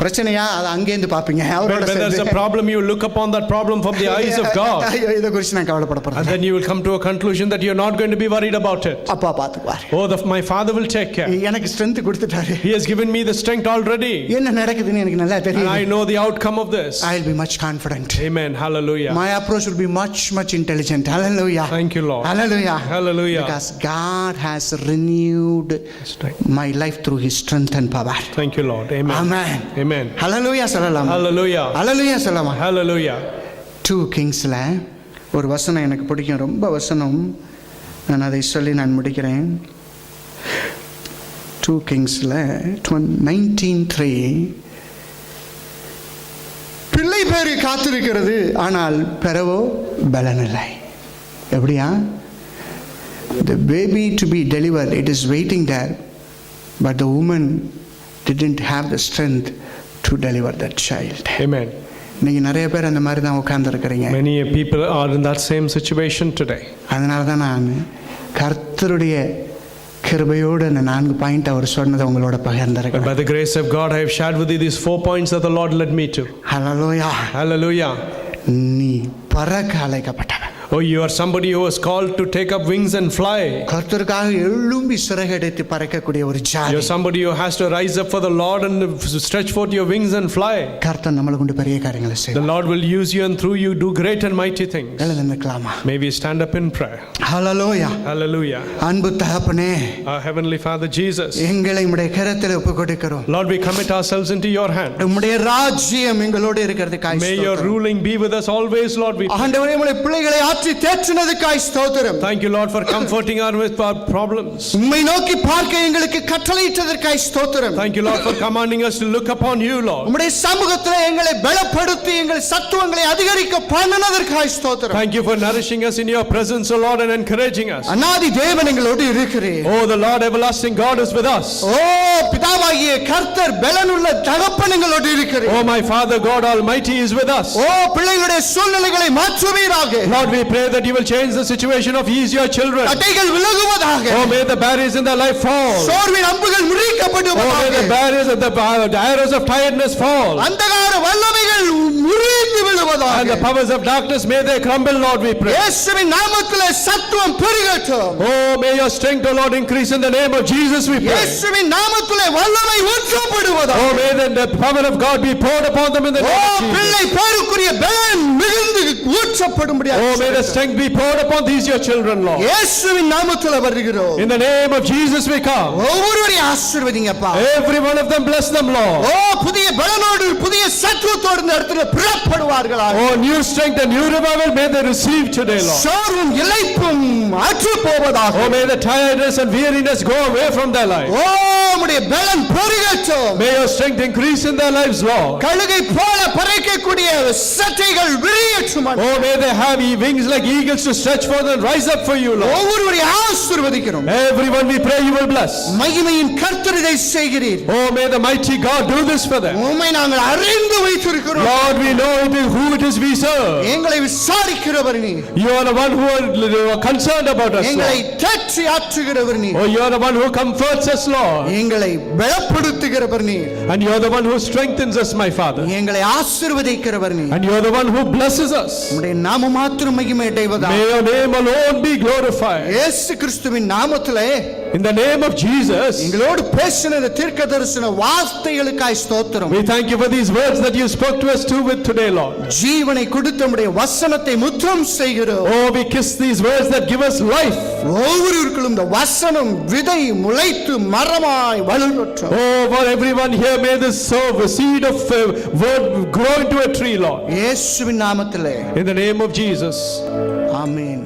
பிரச்சனையா அது அங்கேருந்து பாப்பீங்க. அவரோட When there's a problem, you look upon that problem from the eyes of God. ஐயோ இத குறித்து நான் கவலைப்பட போறேன். And then you will come to a conclusion that you're not going to be worried about it. அப்பா பாத்துக்குவார். Oh, my Father will take care. எனக்கு strength கொடுத்துட்டாரு. He has given me the strength already. என்ன நடக்குதுன்னு எனக்கு நல்லா தெரியும். And I know the outcome of this. I'll be much confident. Amen. Hallelujah. My approach will be much intelligent. Hallelujah. Thank you, Lord. Hallelujah. Hallelujah. Because God has renewed my life through his strength and power. Thank you, Lord. Amen. Amen. Amen. Hallelujah சொல்லலாம். Hallelujah. Hallelujah சொல்லலாம். Hallelujah. 2 Kingsல ஒரு வசனம் எனக்கு பிடிக்கும், ரொம்ப வசனம். நான் அதை சொல்லி நான் முடிக்கிறேன். 2 Kingsல 19:3 பிள்ளை பேரு காத்திருக்கிறது ஆனால் பெறவோ பலனில்லை. எப்படியா? The baby to be delivered, it is waiting there, but the woman didn't have the strength to deliver that child. Amen. இன்னைக்கு நிறைய பேர் அந்த மாதிரி தான் உட்கார்ந்து இருக்கிறீங்க. Many people are in that same situation today. அதனால தான் நான் கர்த்தருடைய கிருபையோடு அந்த 4 பாயிண்ட் அவர் சொன்னதை உங்களோட And பகிர்ந்திருக்கிறேன். by the grace of God, I have shared with you these 4 points that the Lord led me to. Hallelujah. Hallelujah. நீ பறக்க அழைக்கப்பட்டவன். Oh, you are somebody who was called to take up wings and fly. கர்த்தருக்காக எழும்பி சிறகடித்து பறக்கக்கூடிய ஒரு ஜாதி. You're somebody who has to rise up for the Lord and stretch forth your wings and fly. கர்த்தர் நம்மளை கொண்டு பெரிய காரியங்களை The செய்வார். Lord will use you and through you do great and mighty things. எழுந்து நிற்கலாமா? May we stand up in prayer. Hallelujah. Hallelujah. அன்பு தகப்பனே, Our Heavenly Father Jesus, எங்களை உம்முடைய கரத்தில் ஒப்புக்கொடுக்கிறோம். Lord, we commit ourselves into your hand. உம்முடைய ராஜ்யம் எங்களோடு இருக்கிறதுக்காக May your ஸ்தோத்திரம். ruling be with us always, Lord. We ஆண்டவரே, உம்முடைய பிள்ளைகளை ஆற்றி தேற்றினதுக்காக ஸ்தோத்திரம். thank you, Lord, for comforting our problems. உம்மை நோக்கி பார்க்க எங்களுக்கு கட்டளையிட்டதற்காக ஸ்தோத்திரம். Thank you, Lord, for commanding us to look upon you, Lord. உம்முடைய சமூகத்திலே எங்களை பலப்படுத்தி எங்கள் சத்துவங்களை அதிகரிக்க பண்ணினதற்காக ஸ்தோத்திரம். Thank you for nourishing us in your presence, O Lord, and encouraging us. அநாதி தேவன் எங்களோடு இருக்கிறீர். Oh, the Lord everlasting God is with us. ஓ பிதாவாகிய கர்த்தர் பலனுள்ள தகப்பன் எங்களோடு இருக்கிறீர். Oh, my Father God Almighty is with us. ஓ பிள்ளைகளுடைய சூழ்நிலைகளை மாற்றுவீராக. Lord, we pray that you will change the situation of ease your children. தடைகள் விலகுவதாக. Oh, may the barriers in their life fall. சோர்வின் அம்புகள் Oh, may the முறிக்கப்படுவதாக. barriers and the arrows of tiredness fall. அந்தகார வல்லமைகள் முறிந்து And the விழுவதாக. powers of darkness, may they crumble, Lord, we pray. இயேசுவின் நாமத்திலே சத்துவம் பெருகட்டும். Oh, may your strength, O Lord, increase in the name of Jesus, we pray. இயேசுவின் நாமத்திலே வல்லமை ஊற்றப்படுவதாக. Oh, may the power of God be poured upon them in the O name of Jesus. பிள்ளை பேருக்குரிய பலன் மிகுந்து ஊற்றப்படும்படியாக. Oh, may the strength be poured upon these your children, Lord. இயேசுவின் நாமத்திலே வருகிறோம். In the name of Jesus we come. ஒவ்வொருவரையும் ஆசீர்வதிங்கப்பா. Every one of them, bless them, Lord. ஓ புதிய பலனோடு புதிய சத்துவத்தோடு இந்த இடத்துல புறப்படுவார்களாக. Oh, new strength and new revival may they receive today, Lord. சோர்வும் இளைப்பும் அற்று போவதாக. Oh, may the tiredness and weariness go away from their life. ஓ உம்முடைய பலன் பெருகட்டும். May your strength increase in their lives, Lord. கழுகை போல பறக்கக்கூடிய சட்டைகள் விரியட்டும். Oh, may they have wings like eagles to stretch forth and rise up for you, Lord. ஒவ்வொருவரையும் ஆசீர்வதிக்கிறோம். Everyone we pray you will bless. மகிமையின் கர்த்தர் இதை செய்கிறீர். Oh, may the mighty God do this for them. உம்மை நாங்கள் அறிந்து வைத்திருக்கிறோம். Lord, we know who it is we serve. எங்களை விசாரிக்கிறவர் நீ. You are the one who are concerned about us, எங்களை Lord. தேற்றி ஆற்றுகிறவர் நீ. Oh, you are the one who comforts us, Lord. எங்களை பலப்படுத்துகிறவர் நீ. And you are the one who strengthens us, my Father. எங்களை ஆசீர்வதிக்கிறவர் நீ. And you are the one who blesses us. உம்முடைய நாமம் மாத்திரம் மகிமை அடைவதாக. May your name alone be glorified. இயேசு கிறிஸ்துவின் நாமத்திலே In the name of Jesus, எங்களோடு பேசின இந்த தீர்க்கதரிசன வார்த்தைகளுக்காய் ஸ்தோத்திரம். we thank you for these words that you spoke to us too with today, Lord. ஜீவனை கொடுத்த உம்முடைய வசனத்தை முத்திரம் செய்கிறோம். Oh, we kiss these words that give us life. ஒவ்வொருவருக்கும் இந்த வசனம் விதை முளைத்து மரமாய் வளரட்டும். Oh, for everyone here, may this seed of word grow into a tree, Lord. இயேசுவின் நாமத்திலே In the name of Jesus. Amen.